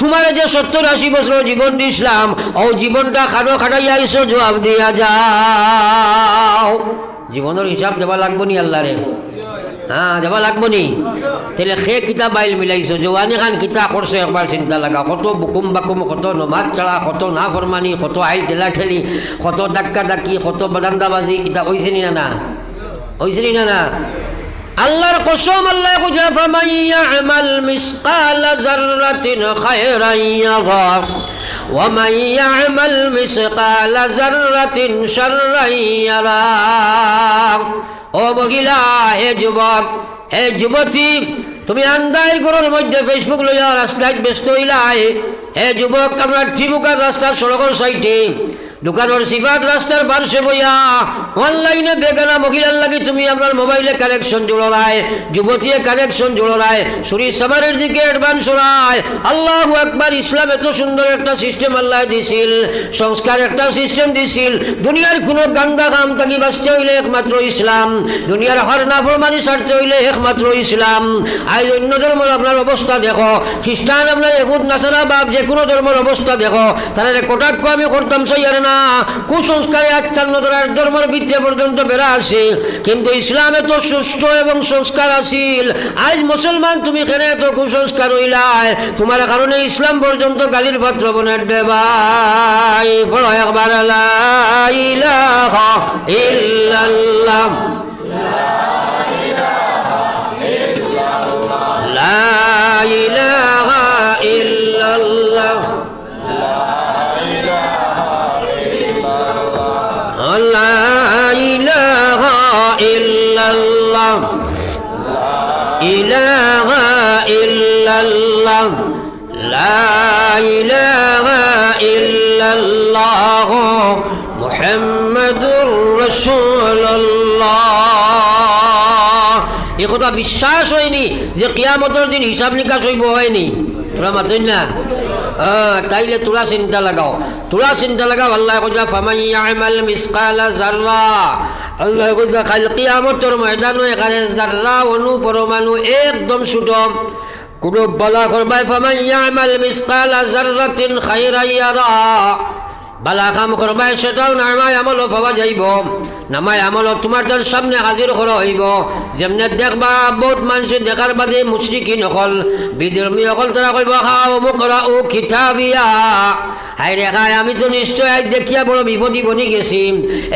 তোমার যে 70-80 বছর জীবন দিছিলাম, ও জীবনটা খাটো খাটাইয়া আইছো, জবাব দিয়া যাও। জীবনের হিসাব দেওয়া লাগবো নি আল্লাহ রে? হ্যাঁ, দেওয়া লাগবো নি? তাহলে সে কিতা বাইল মিলাইছো, জোয়ানি খান কিতা করছো একবার চিন্তা লাগা। কত বুকুম বাকুম, কত নমাজ ছাড়া, কত না ফরমানি, কত আই ঠেলা ঠেলি, কত ডাক্কা ডাকি, কত বারান্দাবাজি, ইতা হইছে নি না? হইছে নি না? আল্লাহর কসম, আল্লাহ কইয়া ফামান ইয়ামাল মিসকালা যাররাতিন খায়রান ইয়ারা ওয়া মান ইয়ামাল মিসকালা যাররাতিন শাররান ইয়ারা। ও মহিলা, হে যুবক, হে যুবতী, তুমি আন্দাই ঘরের মধ্যে ফেসবুক লইয়া রাস্তায় ব্যস্ত হইলাই। হে যুবক, আমরা ঠিমুকার রাস্তার সড়কের সাইডে দোকানের সিফাত রাস্তার পার্শ্বে বইয়া অনলাইনে বেগানা মহিলার লাগে তুমি আপনার মোবাইলে কানেকশন জোড়ায়, যুবতীয়ে কানেকশন জোড়ায়, শরীর সামারের দিকে অ্যাডভান্স হরায়। আল্লাহু আকবার। ইসলাম এত সুন্দর একটা সিস্টেম আল্লাহ দিছিল, সংস্কার একটা সিস্টেম দিছিল। দুনিয়ার কোনো গান্দা কাম থাকি বাঁচতে হইলে একমাত্র ইসলাম, দুনিয়ার হর নাফরমানি ছাড়তে হইলে একমাত্র ইসলাম। আজ অন্য ধর্মের আপনার অবস্থা দেখো, খ্রিস্টান আপনার এহুদ নাসারা বাপ যে কোনো ধর্মের অবস্থা দেখো, তারা কটাক্ষ আমি করতাম সইয়ার না, কুসংস্কারে আচ্ছন্ন তার ধর্মের ভিতরে পর্যন্ত বেড়া আসে। কিন্তু ইসলামে তো সুস্থ এবং সংস্কার আসিল। আজ মুসলমান তুমি কেন এত কুসংস্কার হইলাই? তোমার কারণে ইসলাম পর্যন্ত গালির পাত্র বনে দেবাই। বলো একবার লা ইলাহা ইল্লাল্লাহ, লা ইলাহা ইল্লাল্লাহ, লা ইলাহা ইল্লাল্লাহ, ইলাহা ইল্লাল্লাহ, লা ইলাহা ইল্লাল্লাহ, মুহাম্মাদুর রাসূলুল্লাহ। এই কথা বিশ্বাস হয়নি যে কিয়ামতের দিন হিসাব নিকাশ হইব, হয়নি? তোরা মাতেন না? তাইলে তোরা চিন্তা লাগাও, তোরা চিন্তা লাগাও। আল্লাহ কইলা ফামান ইয়ামাল মিসকালা যাররা, আল্লাহ কইলা কাল কিয়ামতের ময়দানে এখানে যাররা অনু পরমাণু একদম ছোট কোনো বালা করবাই। ফামান ইয়ামাল মিসকালা যাররাতিন খায়রান ইয়ারা, বালা কাম করবাই সেটাও নামায় আমল পাওয়া যাইব, নামায় আমল তোমার তার সামনে হাজির করা হইব। যেমনে দেখবা বহুত মানুষ দেখার বাদে মুশরিকিন হল, বিধর্মী হল, তারা কইব খাও মুকরা ও কিতাবিয়া, হাই রেখায় আমি তো নিশ্চয় আজ দেখিয়া বড় বিপদী বনি গেছি,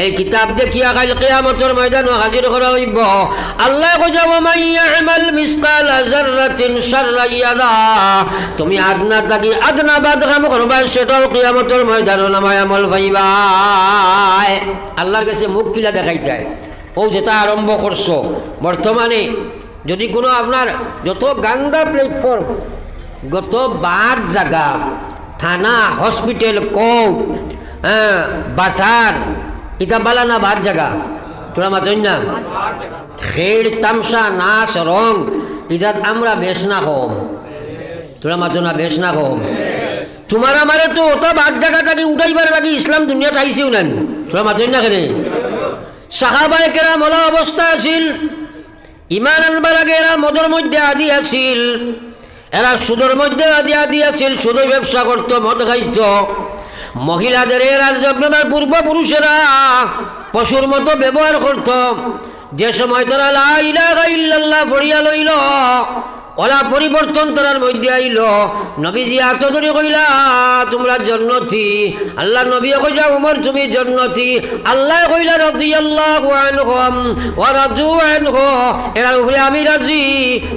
এই কিতাব দেখিয়া কাল কিয়ামতের ময়দানে হাজির করা হইব। আল্লাহ কইয়া ওয়া ইয়ামাল মিসকালা যাররাতিন শাররান ইয়ারা, তুমি আদনা থাকি আদনা বাদ কাম করবা সেটাও কিয়ামতের ময়দানে নামায় আমল পাইবাই। আল্লাহর কাছে মুখ কিলা দেখাইতে ও যেটা আরম্ভ করছো। বর্তমানে যদি কোনো আপনার যত গান্দা প্ল্যাটফর্ম, গত বার জায়গা, থানা, হসপিটাল, কোর্ট, বাজার, এটা বালা না বার জায়গা? তোরা মাতই না? খেড় তামসা নাচ রং, ইদাত আমরা বেশ না কম। তোরা মাতো না? বেশ না কম। তোমার আমারে তো ওটা বাদ জায়গাটাকে উঠাইবার লাগে ইসলাম দুনিয়াতে আইসিও নেন। তোরা মাতই না কেন? সাহাবায়ে কেরাম ওলা অবস্থা আছিল, ইমান আনবার আগে এরা মদের মধ্যে আদি আছিল, এরা সুদের মধ্যে আদি আছিল, সুদের ব্যবসা করতো, মদ খাইত। মহিলাদের এরা আপনার পূর্বপুরুষেরা পশুর মতো ব্যবহার করত। যে সময় তারা লা ইলাহা ইল্লাল্লাহ পড়িয়া লইল, ওলা পরিবর্তন তার মধ্যে আইল। নবীজি হাত ধরে কইলা তোমরা জান্নাতি, আল্লাহ নবী কইলা উমর তুমি জান্নাতি, আল্লাহ কইলা রাদিয়াল্লাহু আনহুম ওয়া রাদু আনহু, এরা উপরে আমি রাজি,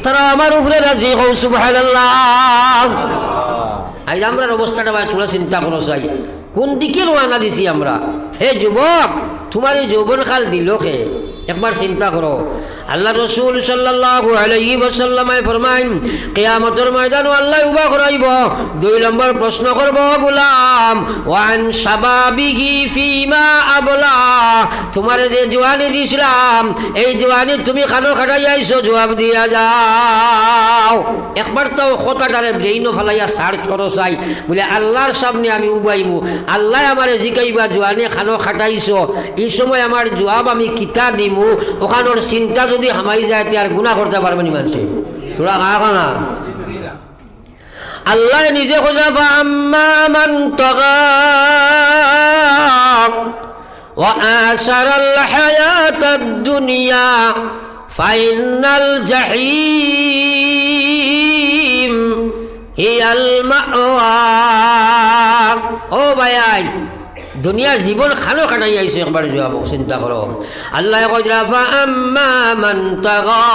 তারা আমার উপরে রাজি। হও সুবহানাল্লাহ। আজ আমরার অবস্থাটা ভাই তোরা চিন্তা করো চাই, কোন দিকে রওনা দিছি আমরা? হে যুবক, তোমার এই যৌবন কাল দিল কে? একবার চিন্তা করো। আল্লাহ রসুল সাল্লাল্লাহু আলাইহি ওয়াসাল্লাম ফরমাইন, কিয়ামতের ময়দানে আল্লাহ উবা করাইব, 2 নম্বর প্রশ্ন করব, গোলাম ওয়ান শাবাবিহি ফিমা আবলা, তোমারে যে জওয়ানি দিছিলাম এই জওয়ানি তুমি খানো খাটাই আইছো, জবাব দিয়া যাও। একবার তো কথাটারে ব্রেইনও ফেলাইয়া সার্চ করো চাই, বলে আল্লাহর সামনে আমি উবাইমু, আল্লাহ আমারে জিকাইবা জওয়ানি খানো খাটাইছো, এই সময় আমার জবাব আমি কিতা দিমু? ওখানোর চিন্তা যদি হামাই যায় তে আর গুনাহ করতে পারবে নি মানুষে? তোরা কাকা না? আল্লাহ নিজে খোঁজা আম্মা মান তাগা ওয়া আশারাল হায়াতাদ দুনিয়া ফাইনাল জাহিম হিয়াল মাওয়া। ও ভাই, দুনিয়ার জীবন খানো কাটাই আইছে, একবার জবাব চিন্তা করো। আল্লাহ কইরা ফাআম্মা মান তাগা,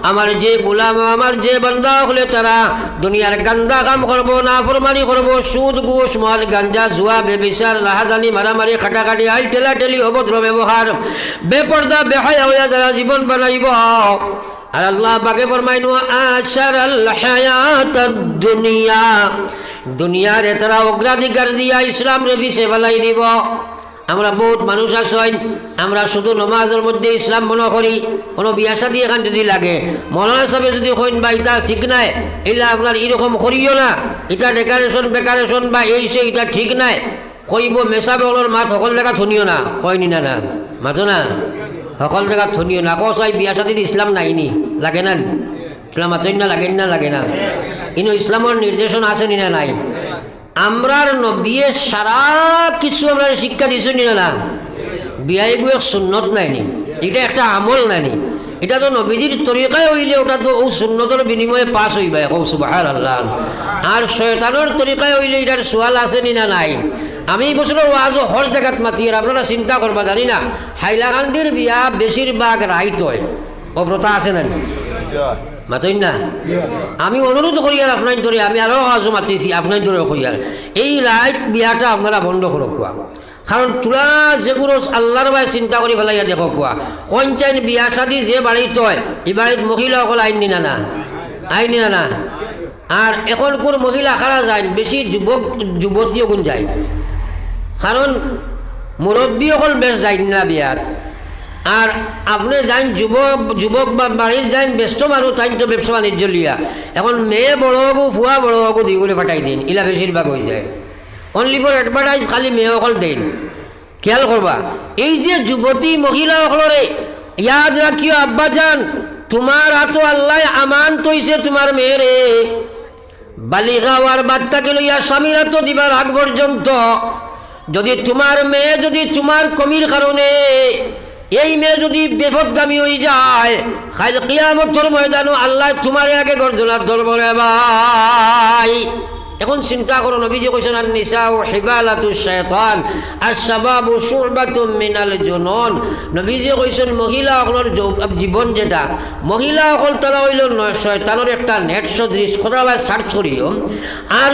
আমার যে গোলাম, আমার যে বান্দা হলে তারা দুনিয়ার গান্দা কাম করব, নাফরমানি করব, সুদ ঘুষ মদ গাঞ্জা জুয়া বেবিচার রাহাজানি মারামারি খাটাখাটি আই ঠেলাঠেলি অভদ্র ব্যবহার বেপর্দা বেহায়া হইয়া যারা জীবন বানাইব। আর আল্লাহ পাকে ফরমাইন আশারাল হায়াতাদ দুনিয়া, দুনিয়ারে তারা অগ্রাধিকার দিয়া ইসলাম রে পিছে ফেলাই দিব। আমরা বহুত মানুষ আছেন আমরা শুধু নমাজের মধ্যে ইসলাম মনে করি, কোনো বিয়া শাদী এখান যদি লাগে মৌলানা সাহেব যদি কইন বা এটা ঠিক নাই, এলা আপনার এরকম করিও না, এটা ডেকারেশন বেকারেশন বা এই সে এটা ঠিক নাই কইব মেসাবে ওলর মাত সকল জায়গা শুনিও না, কয়নি না না মাতো না সকল জায়গা শুনিও না, কসাই বিয়া শাদীর ইসলাম নাইনি লাগে না, ইসলাম মাতই না লাগে না, লাগে না কিন্তু ইসলামের নির্দেশন আছে না নাই? আমরার নবিয়ে সারা কিছু আমরা শিক্ষা দিছো নি না? বিয়াই গুয়ে সুন্নত নাইনি, এটা একটা আমল নাইনি, এটা তো নবীজির তরিকায় হইলে ওটা তো ও সুন্নতর বিনিময়ে পাস হইবা, ও সুবহানাল্লাহ। আর শয়তানের তরিকায় হইলে এটার সোয়াল আছে নি না নাই? আমি বছর ওয়াজও হর জায়গাত মাতি, আর আপনারা চিন্তা করবা জানি না হাইলাকান্দির বিয়া বেশিরভাগ রাইত হয়, ও প্রথা আছে না মাতই না? আমি অনুরোধ করি আর আপনার ধরে আমি আরও আজও মাতিছি আপনার ধরে কইয়ার এই রাইট বিয়াটা আপনারা বন্ধ করো কোয়া, কারণ তোরা যেগুলো আল্লাহর ভাই চিন্তা করি ফেলাইয়া দেখো কোয়া কোন চাইন বিয়া শাদী যে বাড়িতে হয় এই বাড়িত মহিলা অকল আইন নিনা না, আইন নিনা না। আর এখন কোন মহিলা খারা যায় বেশি যুবক যুবতীও কোন যায়, কারণ মুরব্বী অকল বেশ যায় না বিয়াত। আর আপনি যান যুবক বা বাড়ির যান ব্যস্ত মানুষ তাই তো ব্যবসা বাণিজ্য লিয়া, এখন মেয়ে বড় হবো ফুয়া বড় হবো দুই করে পাঠাই দিন, ইলা বেশিরভাগ হয়ে যায় অনলি ফর অ্যাডভার্টাইজ, খালি মেয়ে অকল দেন। খেয়াল করবা এই যে যুবতী মহিলা অকলরে ইয়াদ রাখিও আব্বা যান তোমার হাতো আল্লাহ আমান তৈছে তোমার মেয়েরে, বালিগা হওয়ার বাচ্চাকে লইয়া স্বামীর হাতো দিবার আগ পর্যন্ত যদি তোমার মেয়ে যদি তোমার কমির কারণে এই মেয়ে যদি বেফতগামী হয়ে যায় খাইল কিয়ামতের ময়দানে আল্লাহ তোমার আগে গর্জনার ধরবো রে ভাই। এখন চিন্তা করো নবীজি কইছেন আন নিসাউ হিবালাতুশ শায়তান আর শাবাবু শুবাতুম মিনাল জুনুন, নবীজি কইছেন মহিলা সকলের জীবন যেটা মহিলা সকল তারা হইল শয়তানের একটা নেট সদৃশ, কথা আবার সার্চ করিও। আর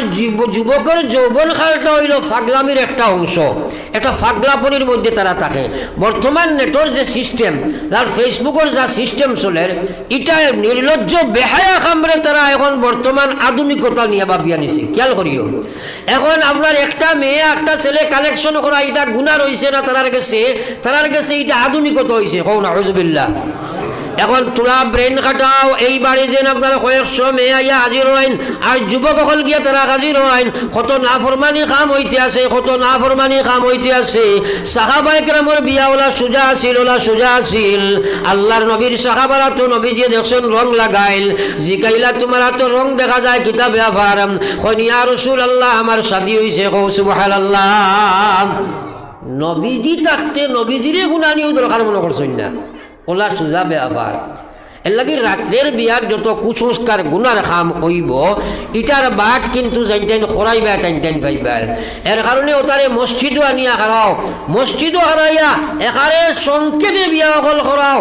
যুবকের যৌবন কালটা হইল ফাগলামির একটা অংশ, একটা ফাগলাপনির মধ্যে তারা থাকে। বর্তমান নেটর যে সিস্টেম আর ফেসবুকের যা সিস্টেম চলে এটা নির্লজ্জ বেহায়া খামরে তারা এখন বর্তমান আধুনিকতা নিয়ে ভাবিয়া নিছে। খেয়াল করিও এখন আপনার একটা মেয়ে একটা ছেলে কালেকশন করা এটা গুনাহ রইছে না তারার কাছে এটা আধুনিকতা হইছে, কও না আউযুবিল্লাহ। এখন তোরা ব্রেন কাটাও এই বাড়ি যেন আপনারা কয়েকশো মেয়ে আইয়া হাজির হইন আর যুবক সকল গিয়া তারা হাজির হইন, কত নাফরমানি কাম হইতে আছে, কত নাফরমানি কাম হইতে আছে। সাহাবায়ে কেরামের বিয়া ওলা সুজা আছিল, ওলা সুজা আছিল। আল্লাহর নবীর সাহাবারা তো নবীজি দেখছেন রং লাগাইল, জিকাইলা তোমার তো রং দেখা যায় কিতাবে আফারাম কইনি ইয়া রাসূলুল্লাহ আমার শাদী হইছে, কও সুবহানাল্লাহ। নবীজি থাকতে নবীজিরে গুনাহ নিয়ে দরকার মনে করছেন না, ওলা সুজা বেআবার। এর লাগি রাত্রের বিয়ার যত কুসংস্কার গুনার খাম হইব ইটার বাট কিন্তু জাইনটাইন খরাইবা টাইন পাইবা। এর কারণে ওটারে মসজিদও আনিয়া হারাও, মসজিদও হারাইয়া একারে সংক্ষেপে বিয়া অকল করাও,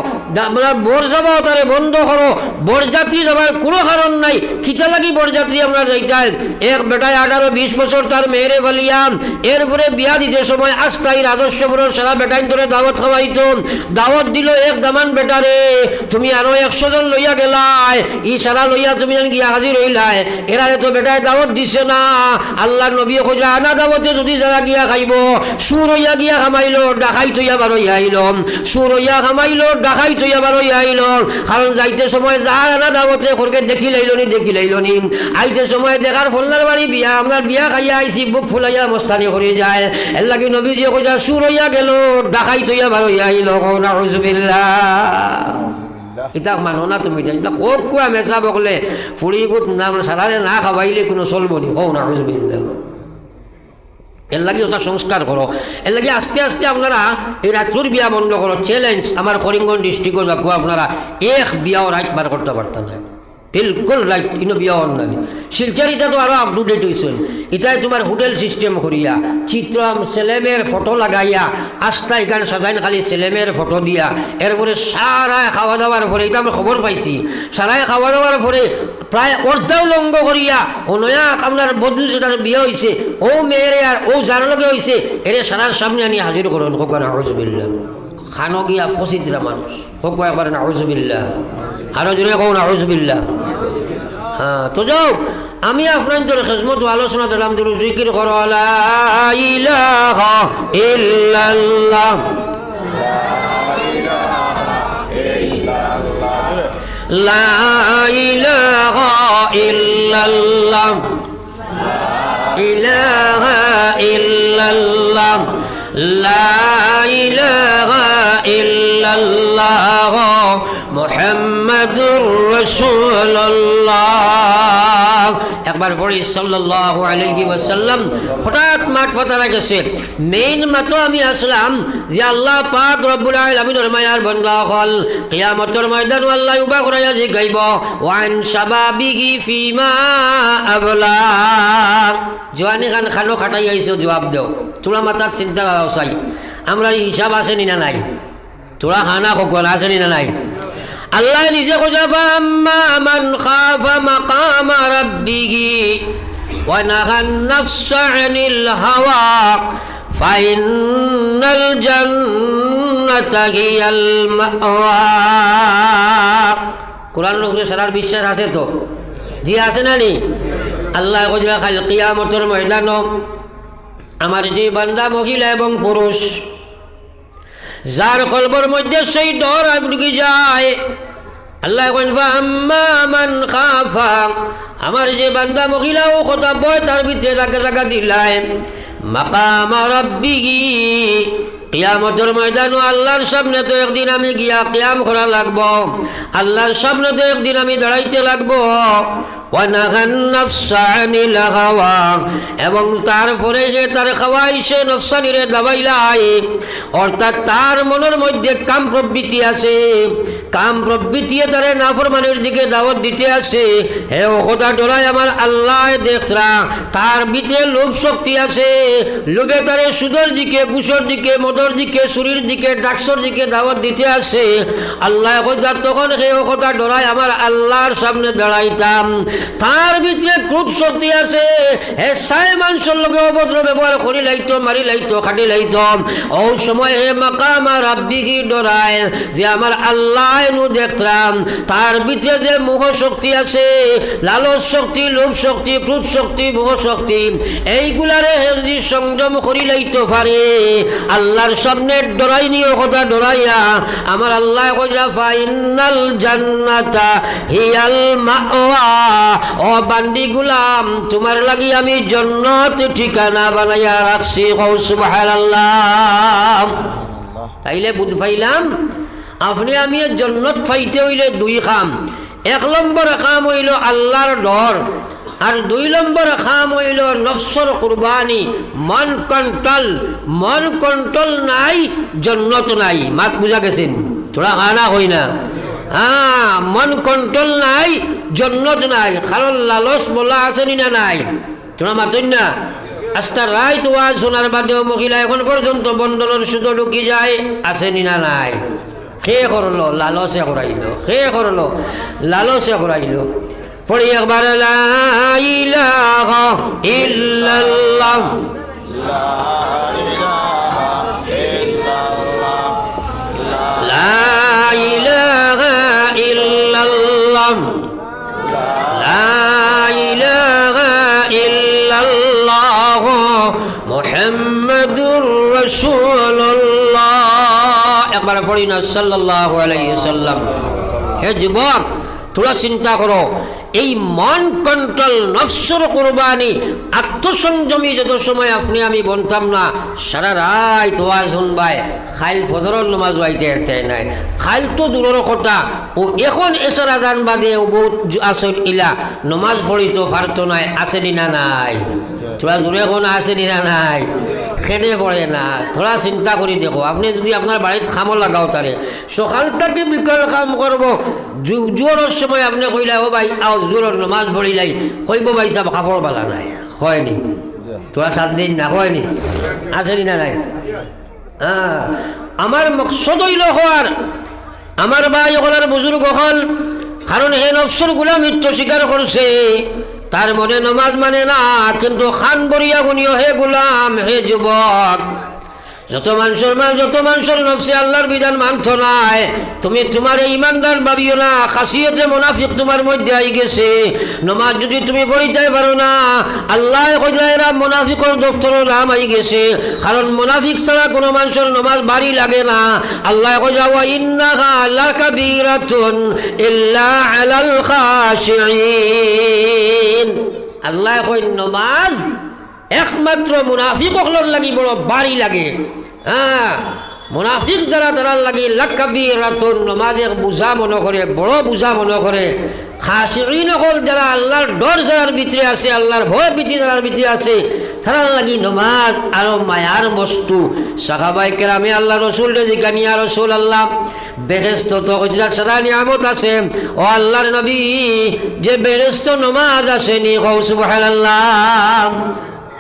আমরা বর যাবা ওটারে বন্ধ করো, বরযাত্রী যাবার কোনো কারণ নাই। খিতা লাগি বরযাত্রী আমরা যাইতাম এক বেটায় 18-20 বছর তার মেয়েরে বলিয়াম, এরপরে বিয়া দিতে সময় আস্থাইর আদর্শপুর সারা বেটাইন ধরে দাওয়াত খাওয়াইতো, দাওয়াত দিল এক দামান বেটারে তুমি আরো 100 জন লইয়া গেলাই, ই সারা লইয়া তুমি গিয়া হাজির হইলাই, এরারে তো বেটায় দাওয়াত দিছে না। আল্লাহ নবী কইলা আনা দাওয়াতে যদি যারা গিয়া খাইব সুর হইয়া গিয়া খামাইলো ডাকাই থইয়া বার হইয়া আইল, সুর হইয়া খামাইলো ডাকাই থইয়া বার হইয়া আইল। কারণ যাইতে সময় যার আনা দাওয়াতে করকে দেখি লাইলনি আইতে সময় দেখার ফলনার বাড়ি বিয়া আপনার বিয়া খাইয়া আইসি বুক ফুলাইয়া মস্তানি করে যায়। এর লাগি নবীজি কইলা সুর হইয়া গেল ডাকাই থইয়া বার হইয়া আইল, নাউযুবিল্লাহ। এটা মানো না তুমি, খুব কুয়া মেচা বকলে ফুড়ি গুট নাম সারারে না খাওয়াইলে কোনো চলব নি, কও না আউযুবিল্লাহ। এর লাগে ওটা সংস্কার করো, এর লাগে আস্তে আস্তে আপনারা এই রাত্রির বিয়া বন্ধ করো। চ্যালেঞ্জ আমার করিমগঞ্জ ডিস্ট্রিক্টও যাকো আপনারা এক বিয়াও রাইট বার করতে পারতেন না, বিলকুল রাইট ইনো বিয়া অন্যান্য শিলচার এটা তো আরো আপ টু ডেট হয়েছেন। এটাই তোমার হোটেল সিস্টেম করিয়া চিত্রম ছেলেমেয়ের ফটো লাগাইয়া আস্থা এখানে সাজাইন খালি ছেলেমেয়ের ফটো দিয়া, এরপরে সারায় খাওয়া দাওয়ার পরে এটা আমি খবর পাইছি, সারায় খাওয়া দাওয়ার পরে প্রায় অর্ধাও লঙ্গ করিয়া ও নয়া আপনার বধূ যেটার বিয়ে হয়েছে ও মেয়েরে আর ও যার লগে হয়েছে এরে সারার সামনে আনি হাজির করুন, হোক নাউযুবিল্লাহ। খানো গিয়া ফসি দিলা মানুষ, হোক একবার নাউযুবিল্লাহ। আরো জোরে কও নাউযুবিল্লাহ। হ্যাঁ তো যাও আমি আপনাদের খেজমত আলোচনা দিলাম দুরূদ জিকির করো লা ইলাহা ইল্লাল্লাহ লা ইলাহা ইল্লাল্লাহ ইলাহা ইল্লাল্লাহ লা ইলাহা ইল্লাল্লাহ মুহাম্মাদুর রাসূলুল্লাহ। একবার পড়ি সাল্লাল্লাহু আলাইহি ওয়াসাল্লাম। হঠাৎ মাঠ ফাতারা গেছে, মেইন মাতো আমি আসলাম যে আল্লাহ পাক রব্বুল আলামিনের মায়ার বান্দা হল কিয়ামতের ময়দান আল্লাহ উবা করাইয়া জিগাইব ওয়ান শাবাবিহি ফিমা আবলা। জওয়ানি খান খানো খাটাই আইছো, জবাব দাও। তোরা মাথার চিন্তা চাই আমরা হিসাব আছে নি না নাই? তোরা খানা কখন আছে নি না নাই? আল্লাহ নিজে কোজাফা আম্মা মান খাফা মাকামা রাব্বিহি ওয়া নাহান নাফসা আনিল হাওয়া ফাইনাল জান্নাতা হিয়াল মাওয়া। কোরআনের উপরে সারার বিশ্বাস আছে তো? জি আছে না নি? আল্লাহ কোজা খাল কিয়ামতের ময়দান আমার যে বান্দা মহিলা এবং পুরুষ যার কলবর মধ্যে সেই ডর ঢুকে যায়, আল্লাহ আম্মা মান খাফা, আমার যে বান্দা মহিলাও কথা বয় তার ভিতরে রাখা দিলাই মাকামা রাব্বিহি, কিয়ামতের ময়দান আল্লাহর সামনে তো একদিন আমি গিয়া কিয়াম করা লাগবো, আল্লাহর সামনে তো একদিন আমি দাঁড়াইতে লাগবো। এবং তারপরে যে তার খাওয়াইছে নফসানিরে দাবাইলাই, অর্থাৎ তার মনের মধ্যে কাম প্রবৃত্তি আছে, কাম প্রবৃত্তি তারে নাফরমানের দিকে দাওয়াত দিতে আছে। হে ও কথা ডরাই আমার আল্লাহ দেখরা, তার ভিতরে লোভ শক্তি আছে, লোভে তারে সুদের দিকে, ঘুষের দিকে, মদর দিকে, চুরির দিকে, ডাকসর দিকে দাওয়াত দিতে আছে। আল্লাহ কথা তখন হে ও কথা ডরাই আমার আল্লাহর সামনে দাঁড়াইতাম, তার ভিতরে ক্রোধ শক্তি আছে, হে সাই মানুষের লোকে অভদ্র ব্যবহার করি লাইতো, মারি লাইতো, খাটি লাইতো। ও সময় হে মাকামা রাব্বিহি ডরায় যে আমার আল্লাহ নু দেখতাম, তার ভিতরে যে মোহ শক্তি আছে, লালচ শক্তি, লোভ শক্তি, ক্রোধ শক্তি, মোহ শক্তি, এইগুলারে হেজি সংযম করি লাইতো পারে। আল্লাহর সামনে ডরাই নিও কথা ডরাইয়া আমার আল্লাহ কইরা ফাইনাল জান্নাতা হিয়াল মাওয়া, ও বান্দি গুলাম তোমার লাগি আমি জান্নাত ঠিকানা বানাইয়া রাখছি। কও সুবহানাল্লাহ। তাইলে বুঝ পাইলাম আপনি আমি জান্নাত পাইতে হইলে দুই কাম। এক নম্বর কাম হইল আল্লাহর ডর, আর দুই নম্বর কাম হইল নফসর কুরবানি, মন কন্ট্রোল। মন কন্ট্রোল নাই জান্নাত নাই। মাত বুঝা গেছেন? থোড়া খানা হই না। হ্যাঁ, মন কন্ট্রোল নাই জান্নাত নাই। কারণ লালস বলা আছে নি না নাই? তোমরা মাতই না। আজটা রাইত ওয়াজ শোনার বাদেও মহিলা এখন পর্যন্ত বন্ধনের সুতো ঢুকি যায়, আছে নি না নাই? খে করলো লালসে করাইলো, খে করলো লালসে করাইলো। পড়ি একবার লা ইলাহা ইল্লাল্লাহ লা ইলাহা ইল্লাল্লাহ লা ইলাহা ইল্লাল্লাহ মুহাম্মাদুর রাসূলুল্লাহ। একবার পড়ি না সাল্লাল্লাহু আলাইহি ওয়াসাল্লাম। হে যুবক, তোরা চিন্তা করো, এই মন কন্ট্রোল, নফসর কুরবানি, আত্মসংযমী যত সময় আপনি আমি বলতাম না, সারা রাত ওয়াজ শুনবাই, খাইল ফজরের নামাজ বাইতে এরতে নাই, খাইল তো দূরের কথা, ও এখন এসার আদান বাদে ও বহুত আসল ইলা নমাজ পড়ি তো পারতো নাই, আছে না নাই? তোরা দূরে কোন আছে না নাই? খেদে পড়ে না। থোড়া চিন্তা করি দেখো, আপনি যদি আপনার বাড়িতে খামো লাগাও তারে, সকালটাকে বিকাল কাম করবো, জোরের সময় আপনি কইলা ও ভাই আও জোরের নমাজ পড়িলাই, কইব ভাই সাহেব কাপড় বালা নাই, হয়নি? তোরা 7 দিন না হয়নি, আছে না নাই? হ্যাঁ, আমার মকসদ হইল হওয়ার আমার ভাই হলার বুজুর্গ হল, কারণ হে নফসর গুলামিত্ব স্বীকার করছে, তার মনে নমাজ মানে না, কিন্তু খান বরিয়া গুনিও হে গুলাম, হে যুবক, যত মানুষের নফসে আল্লাহর বিধান মানত নাই, তুমি তোমার ইমানদার ভাবিও না, খাসিয়তে মুনাফিক তোমার মধ্যে আই গেছে। নমাজ যদি তুমি পড়িতে পারো না, আল্লাহ কইলা এরা মুনাফিকর দফতরের নাম আই গেছে, কারণ মুনাফিক ছাড়া কোনো মানুষের নমাজ বাড়ি লাগে না। আল্লাহ কইলা ওয়া ইন্নাহা লাকাবীরাতুন ইল্লা আলাল খাশিঈন। আল্লাহ কই নমাজ একমাত্র মুনাফিক হকলর লাগি বড় বাড়ি লাগে। হ্যাঁ, মুনাফিক দ্বারা লাগে লাকাবীরাতুন, নমাজ এক বুঝা মনে করে, বড় বুঝা মনে করে। খাশিঈন হল যারা আল্লাহর ডর যারার ভিতরে আছে, আল্লাহর ভয় ভীতি যারার ভিতরে আছে, তারা লাগি নমাজ আরো মায়ার বস্তু। সাহাবায়ে কেরামে আল্লাহ রসুল জিজ্ঞাসা, ইয়া রাসূলুল্লাহ, বেহেশত তো হজরত সারা নিয়ামত আছে, ও আল্লাহর নবী, যে বেহেশত নমাজ আসেনি, কও সুবহানাল্লাহ।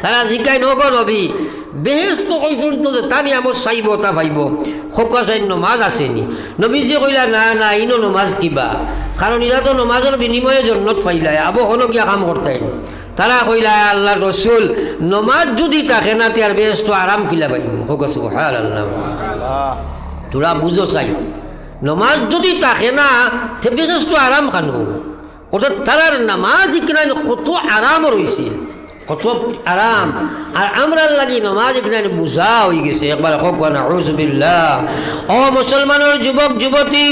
তারা জিজ্ঞাসা, নগো নবী, বেহেশত কইছেন তো তা নিয়ামত চাইব তা পাইব, খোকা চাই নমাজ আসেনি? নবীজি কইলা, না না, ইনো নমাজ কিবা, কারণ ইরা তো নমাজের বিনিময়ে জন্নত পাইলাই, আবো হলো গিয়া কাম করতে। তারা কইলা, আল্লাহ রসুল, নমাজ যদি থাকে না তার বেহেশত আরাম কিলা পাইব? খোকা সুবহানাল্লাহ। তোরা বুঝো চাই, নমাজ যদি থাকে না তে বেহেশত আরাম খানো? অর্থাৎ তারার নামাজ ইকরান কত আরাম রয়েছে, কত আরাম। আর আমরা লাগি নমাজ এখানে বুঝা হয়ে গেছে। একবার নাউযুবিল্লাহ। ও মুসলমানের যুবক যুবতী,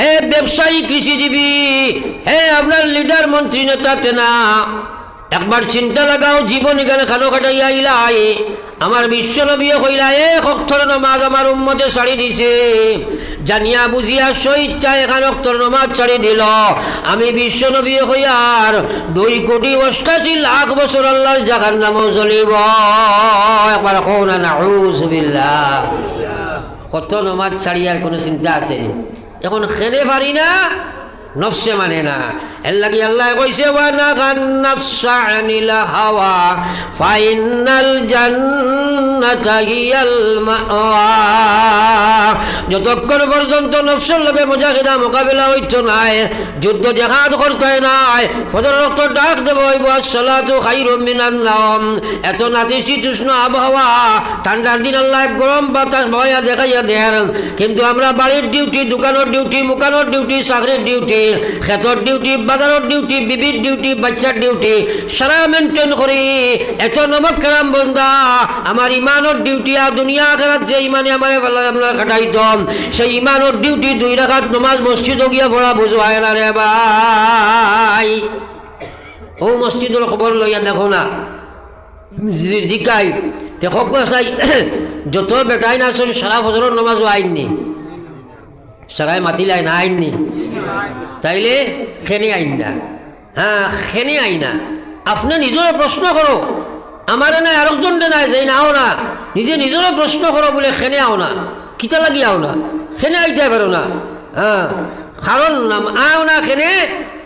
হে ব্যবসায়ী কৃষিজীবী, হে আপনার লিডার মন্ত্রী নেতা তেনা, একবার চিন্তা লাগাও, জীবন এখানে খানো কাটাইয়া ইলাই। আমার বিশ্ব নবী কইলা, এক অক্ষর নমাজ আমার উম্মতে ছাড়ি দিছে, জানিয়া বুঝিয়া স্বইচ্ছায় এখান অক্ষর নমাজ ছাড়ি দিল। আমি বিশ্ব নবী কইয়ার 2,88,00,000 বছর আল্লাহর জাহান্নামে জ্বলিব। একবার কোন নাউযুবিল্লাহ। কত নমাজ ছাড়িয়ার কোনো চিন্তা আছে? এখন খেনে পারি না, নফসে মানে না। এর লাগি আল্লাহ কইছে, ওয়া নাগান নাফসা আনিল হাওয়া ফাইনাল জান্নাতা হিয়াল মাওয়া। যতক্ষণ পর্যন্ত নফসের লগে মুজাহিদা মোকাবিলা হইতো নাই, যুদ্ধ জেহাদ করতে নাই, ফজর রক্ত ডাক দেব হইব, আসসালাতু খায়রুম মিনান নাওম। এত নাতিশীতোষ্ণ আবহাওয়া, ঠান্ডার দিন আল্লাহ গরম বাতাস বয়া দেখাইয়া দেন, কিন্তু আমরা বাড়ির ডিউটি, দোকানের ডিউটি, মুকানোর ডিউটি, চাকরির ডিউটি, ক্ষেতর ডিউটি, বাজারের ডিউটি, বিবির ডিউটি, বাচ্চার ডিউটি সারা মেনটেন করি। এত নমক কালাম বন্দা, আমার ইমানের ডিউটি আর দুনিয়া আখিরাত যে ইমানে আমার আমরা কাটাইতাম, সেই ইমানের ডিউটি 2 রাকাত নামাজ মসজিদে গিয়া পড়া বুঝায় না রে ভাই। ও মসজিদের খবর লইয়া দেখো না, জিকাই দেখো চাই, যত বেটাই না আসলে সারা ফজরের নামাজও আইননি, সারাই মাতিলাই না আইননি, তাইলে খেনে আইন না। হ্যাঁ, খেনে আই না। আপনি নিজের প্রশ্ন করো, আমারে নাই আরেকজন নাই যাই না, আও না, নিজে নিজেরও প্রশ্ন করো, বলে খেনে আও না, কিতা লাগি আও না, খেনে আইতে পারো না। হ্যাঁ, কারণ আও না খেনে,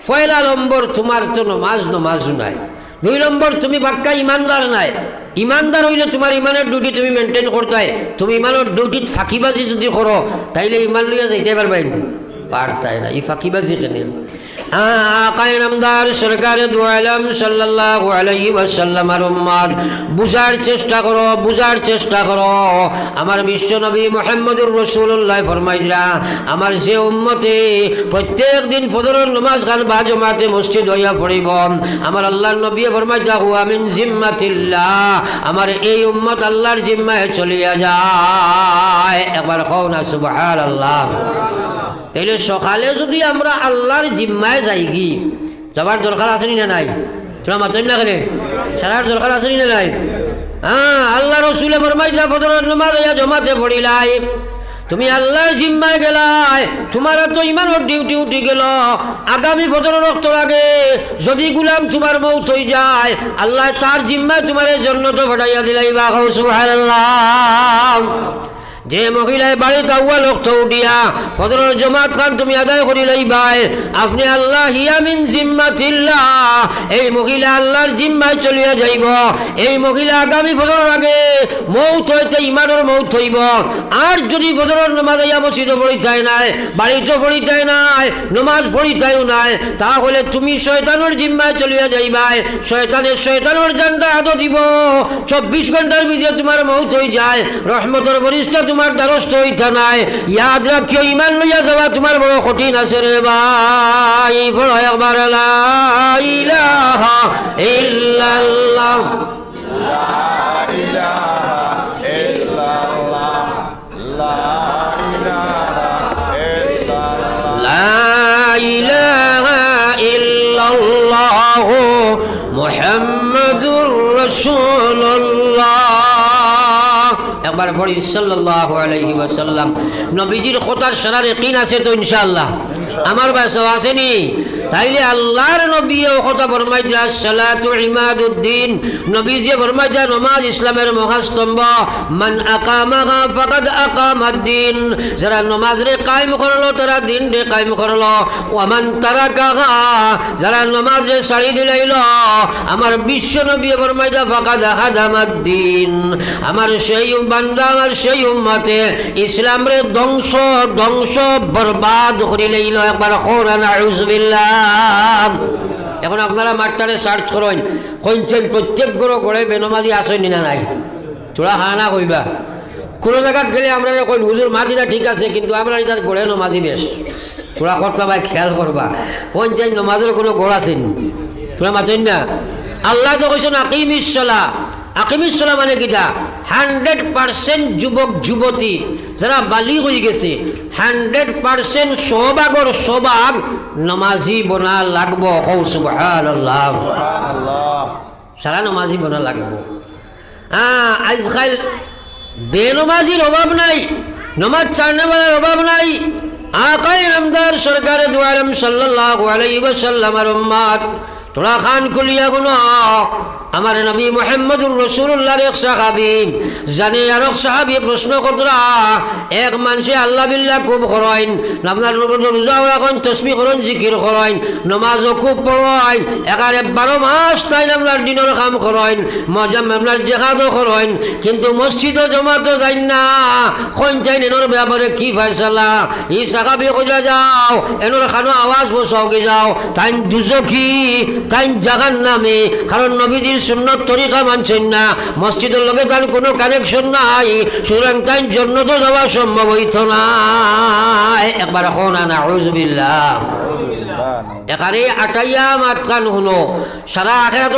পয়লা নম্বর তোমার তো নমাজও নাই। 2 নম্বর তুমি বাক্কা ইমানদার নাই। ইমানদার হইলে তোমার ইমানের ডিউটি তুমি মেনটেন করতে, তুমি ইমানের ডিউটিত ফাঁকিবাজি যদি করো, তাইলে ইমান লইয়া যাইতে পারবাই পারতায় না। এই ফাঁকিবাজি কেনে? আকায়ে নামদার সরকারে দু আলম সাল্লাল্লাহু আলাইহি ওয়াসাল্লামের উম্মত, বুঝার চেষ্টা করো, বুঝার চেষ্টা করো। আমার বিশ্ব নবী মুহাম্মদুর রাসূলুল্লাহ ফরমাইলা, আমার যে উম্মতে প্রত্যেক দিন ফজরের নামাজ খান বা জামাতে মসজিদ হইয়া পড়িব, আমার আল্লাহর নবী ফরমাইলা, হুয়া মিন জিম্মাতিল্লাহ, আমার এই উম্মত আল্লাহর জিম্মায় চলিয়া যায়। একবার কও না সুবহানাল্লাহ। তাইলে সকালে যদি আমরা আল্লাহর জিম্মায় যাই, কি যাবার দরকার আছে না নাই? তোমরা মাতেন না কেন? সারার দরকার আছে না নাই? হ্যাঁ, আল্লাহ রসুলে ফরমাইলা, ফজরের নামাজ হইয়া জমাতে পড়িলাই, তুমি আল্লাহর জিম্মায় গেলাই, তোমার তো ইমানের ডিউটি উঠি গেল। আগামী ফজরের রক্তর আগে যদি গুলাম তোমার মৌত হয়ে যায়, আল্লাহ তার জিম্মায় তোমার জন্য তো ফটাইয়া দিলাই। বা সুবহানাল্লাহ। যে মহিলায় বাড়িতে আউয়াল ওয়াক্ত উঠিয়া ফজরের জামাত খান তুমি আদায় করি লইবাই আপনি আল্লাহ হিয়া মিন জিম্মাতিল্লাহ, এই মহিলা আল্লাহর জিম্মায় চলিয়া যাইব। এই মহিলা আগামী ফজরের আগে মৌত হইতে ইমানের মৌত হইব। আর যদি ফজরের নামাজ আইয়া মসজিদে পড়িতাই নাই, বাড়িতে পড়িতাই নাই, নামাজ পড়িতাইও নাই, তাহলে তুমি শয়তানের জিম্মায় চলিয়া যাইবাই। শয়তানের জানটা হাত দিব, 24 ঘন্টার ভিতরে তোমার মৌত হয়ে যায়। রহমতের ফেরেশতা তোমার দ্বারস্থ হইতা নাই। ইয়াদ রাখিও ঈমান লইয়া যাওয়া তোমার বড় কঠিন আছে রে ভাই। বলো একবার লা ইলাহা ইল্লাল্লাহ, লা ইলাহা ইল্লাল্লাহ, লা ইলাহা ইল্লাল্লাহ, লা ইলাহা ইল্লাল্লাহ মুহাম্মাদুর রাসূলুল্লাহ। একবার পড়ি সাল্লাল্লাহু আলাইহি ওয়াসাল্লাম। নবীজির কথার সারা ইয়াকিন আছে তো ইনশাআল্লাহ? আমার বাসা আসেনি? তাইলে আল্লাহর নবী ও কথা ফরমাইয়া সালাতু ইমাদুদ্দিন, নবীজি ফরমাইয়া নামাজ ইসলামের মহাস্তম্ভ। মান আকামাহা ফাকাদ আকামাদ্দিন, যারা নামাজরে কায়েম করলো তারা দিন রে কায়েম করলো। ওয়া মান তারাকাহা, যারা নামাজে ছাড়ি দিলাইল আমার বিশ্ব নবী ফরমাইয়া ফাকাদ হাদামাদ্দিন, আমার সেই বান্দা আমার সেই উম্মতে ইসলাম রে ধ্বংস বরবাদ করে লইল। একবার কোরআন আউযুবিল্লাহ। এখন আপনারা মাঠটারে সার্চ করেন, কইছেন প্রত্যেক ঘরে বেনমাজি আসেন না নাই, তোরা হানা কইবা। কোনো জায়গাত গেলে আমরা কই হুজুর মাজিটা ঠিক আছে, কিন্তু আমরা এটার গড়ে নমাজি বেশ। তোরা কতটা ভাই খেয়াল করবা, কইছেন নমাজের কোনো গড় আছেন? তোরা মাতেন না। আল্লাহ তো কইছেন আকিমিস সালাহ। আকিমিস সালাহ মানে কিটা? 100% যুবক যুবতী যারা বালিগ হয়ে গেছে 100% সোবাগ নমাজি বনা লাগবো। কও সুবহানাল্লাহ, সারা নমাজি বনা লাগবো। আজকাল বেনমাজির অভাব নাই, নমাজ চারনেওয়ালার অভাব নাই। আকায়ে নামদার সরকারে দু আলম সাল্লাল্লাহু আলাইহি ওয়াসাল্লামের উম্মত তোরা খান কুলিয়া গুনো আমার নবী মুহাম্মদুর রাসূলুল্লাহর এক সাহাবী জানে, আর এক সাহাবী প্রশ্ন করতরা, এক মানুষে আল্লাহ বিল্লাহ খুব করেন, আপনার রোজা রাখেন, তাসবিহ করেন, জিকির করেন, নামাজও খুব পড়েন, 12 মাস তাই আপনার দিনের কাম করেন, মজাম আপনার জেহাদও করেন, কিন্তু মসজিদও জমাতো যাই না। কোন চাইন এনোর ব্যাপারে কি ফয়সালা? এই সাহাবী কইরা যাও এনোর খানো আওয়াজ বসাও কি যাও, তাই দুজখী তাই জাহান্নামে, কারণ নবীজির সুন্নত তরিকা মানছেন না, মসজিদের লগে তার কোনো কানেকশন নাই, সুতরাং তাই জান্নাতে যাওয়া সম্ভব হইত না। একবার এখন নাউযুবিল্লাহ। এখানে আটাইয়া মাতকান হলো সারা আখিরাত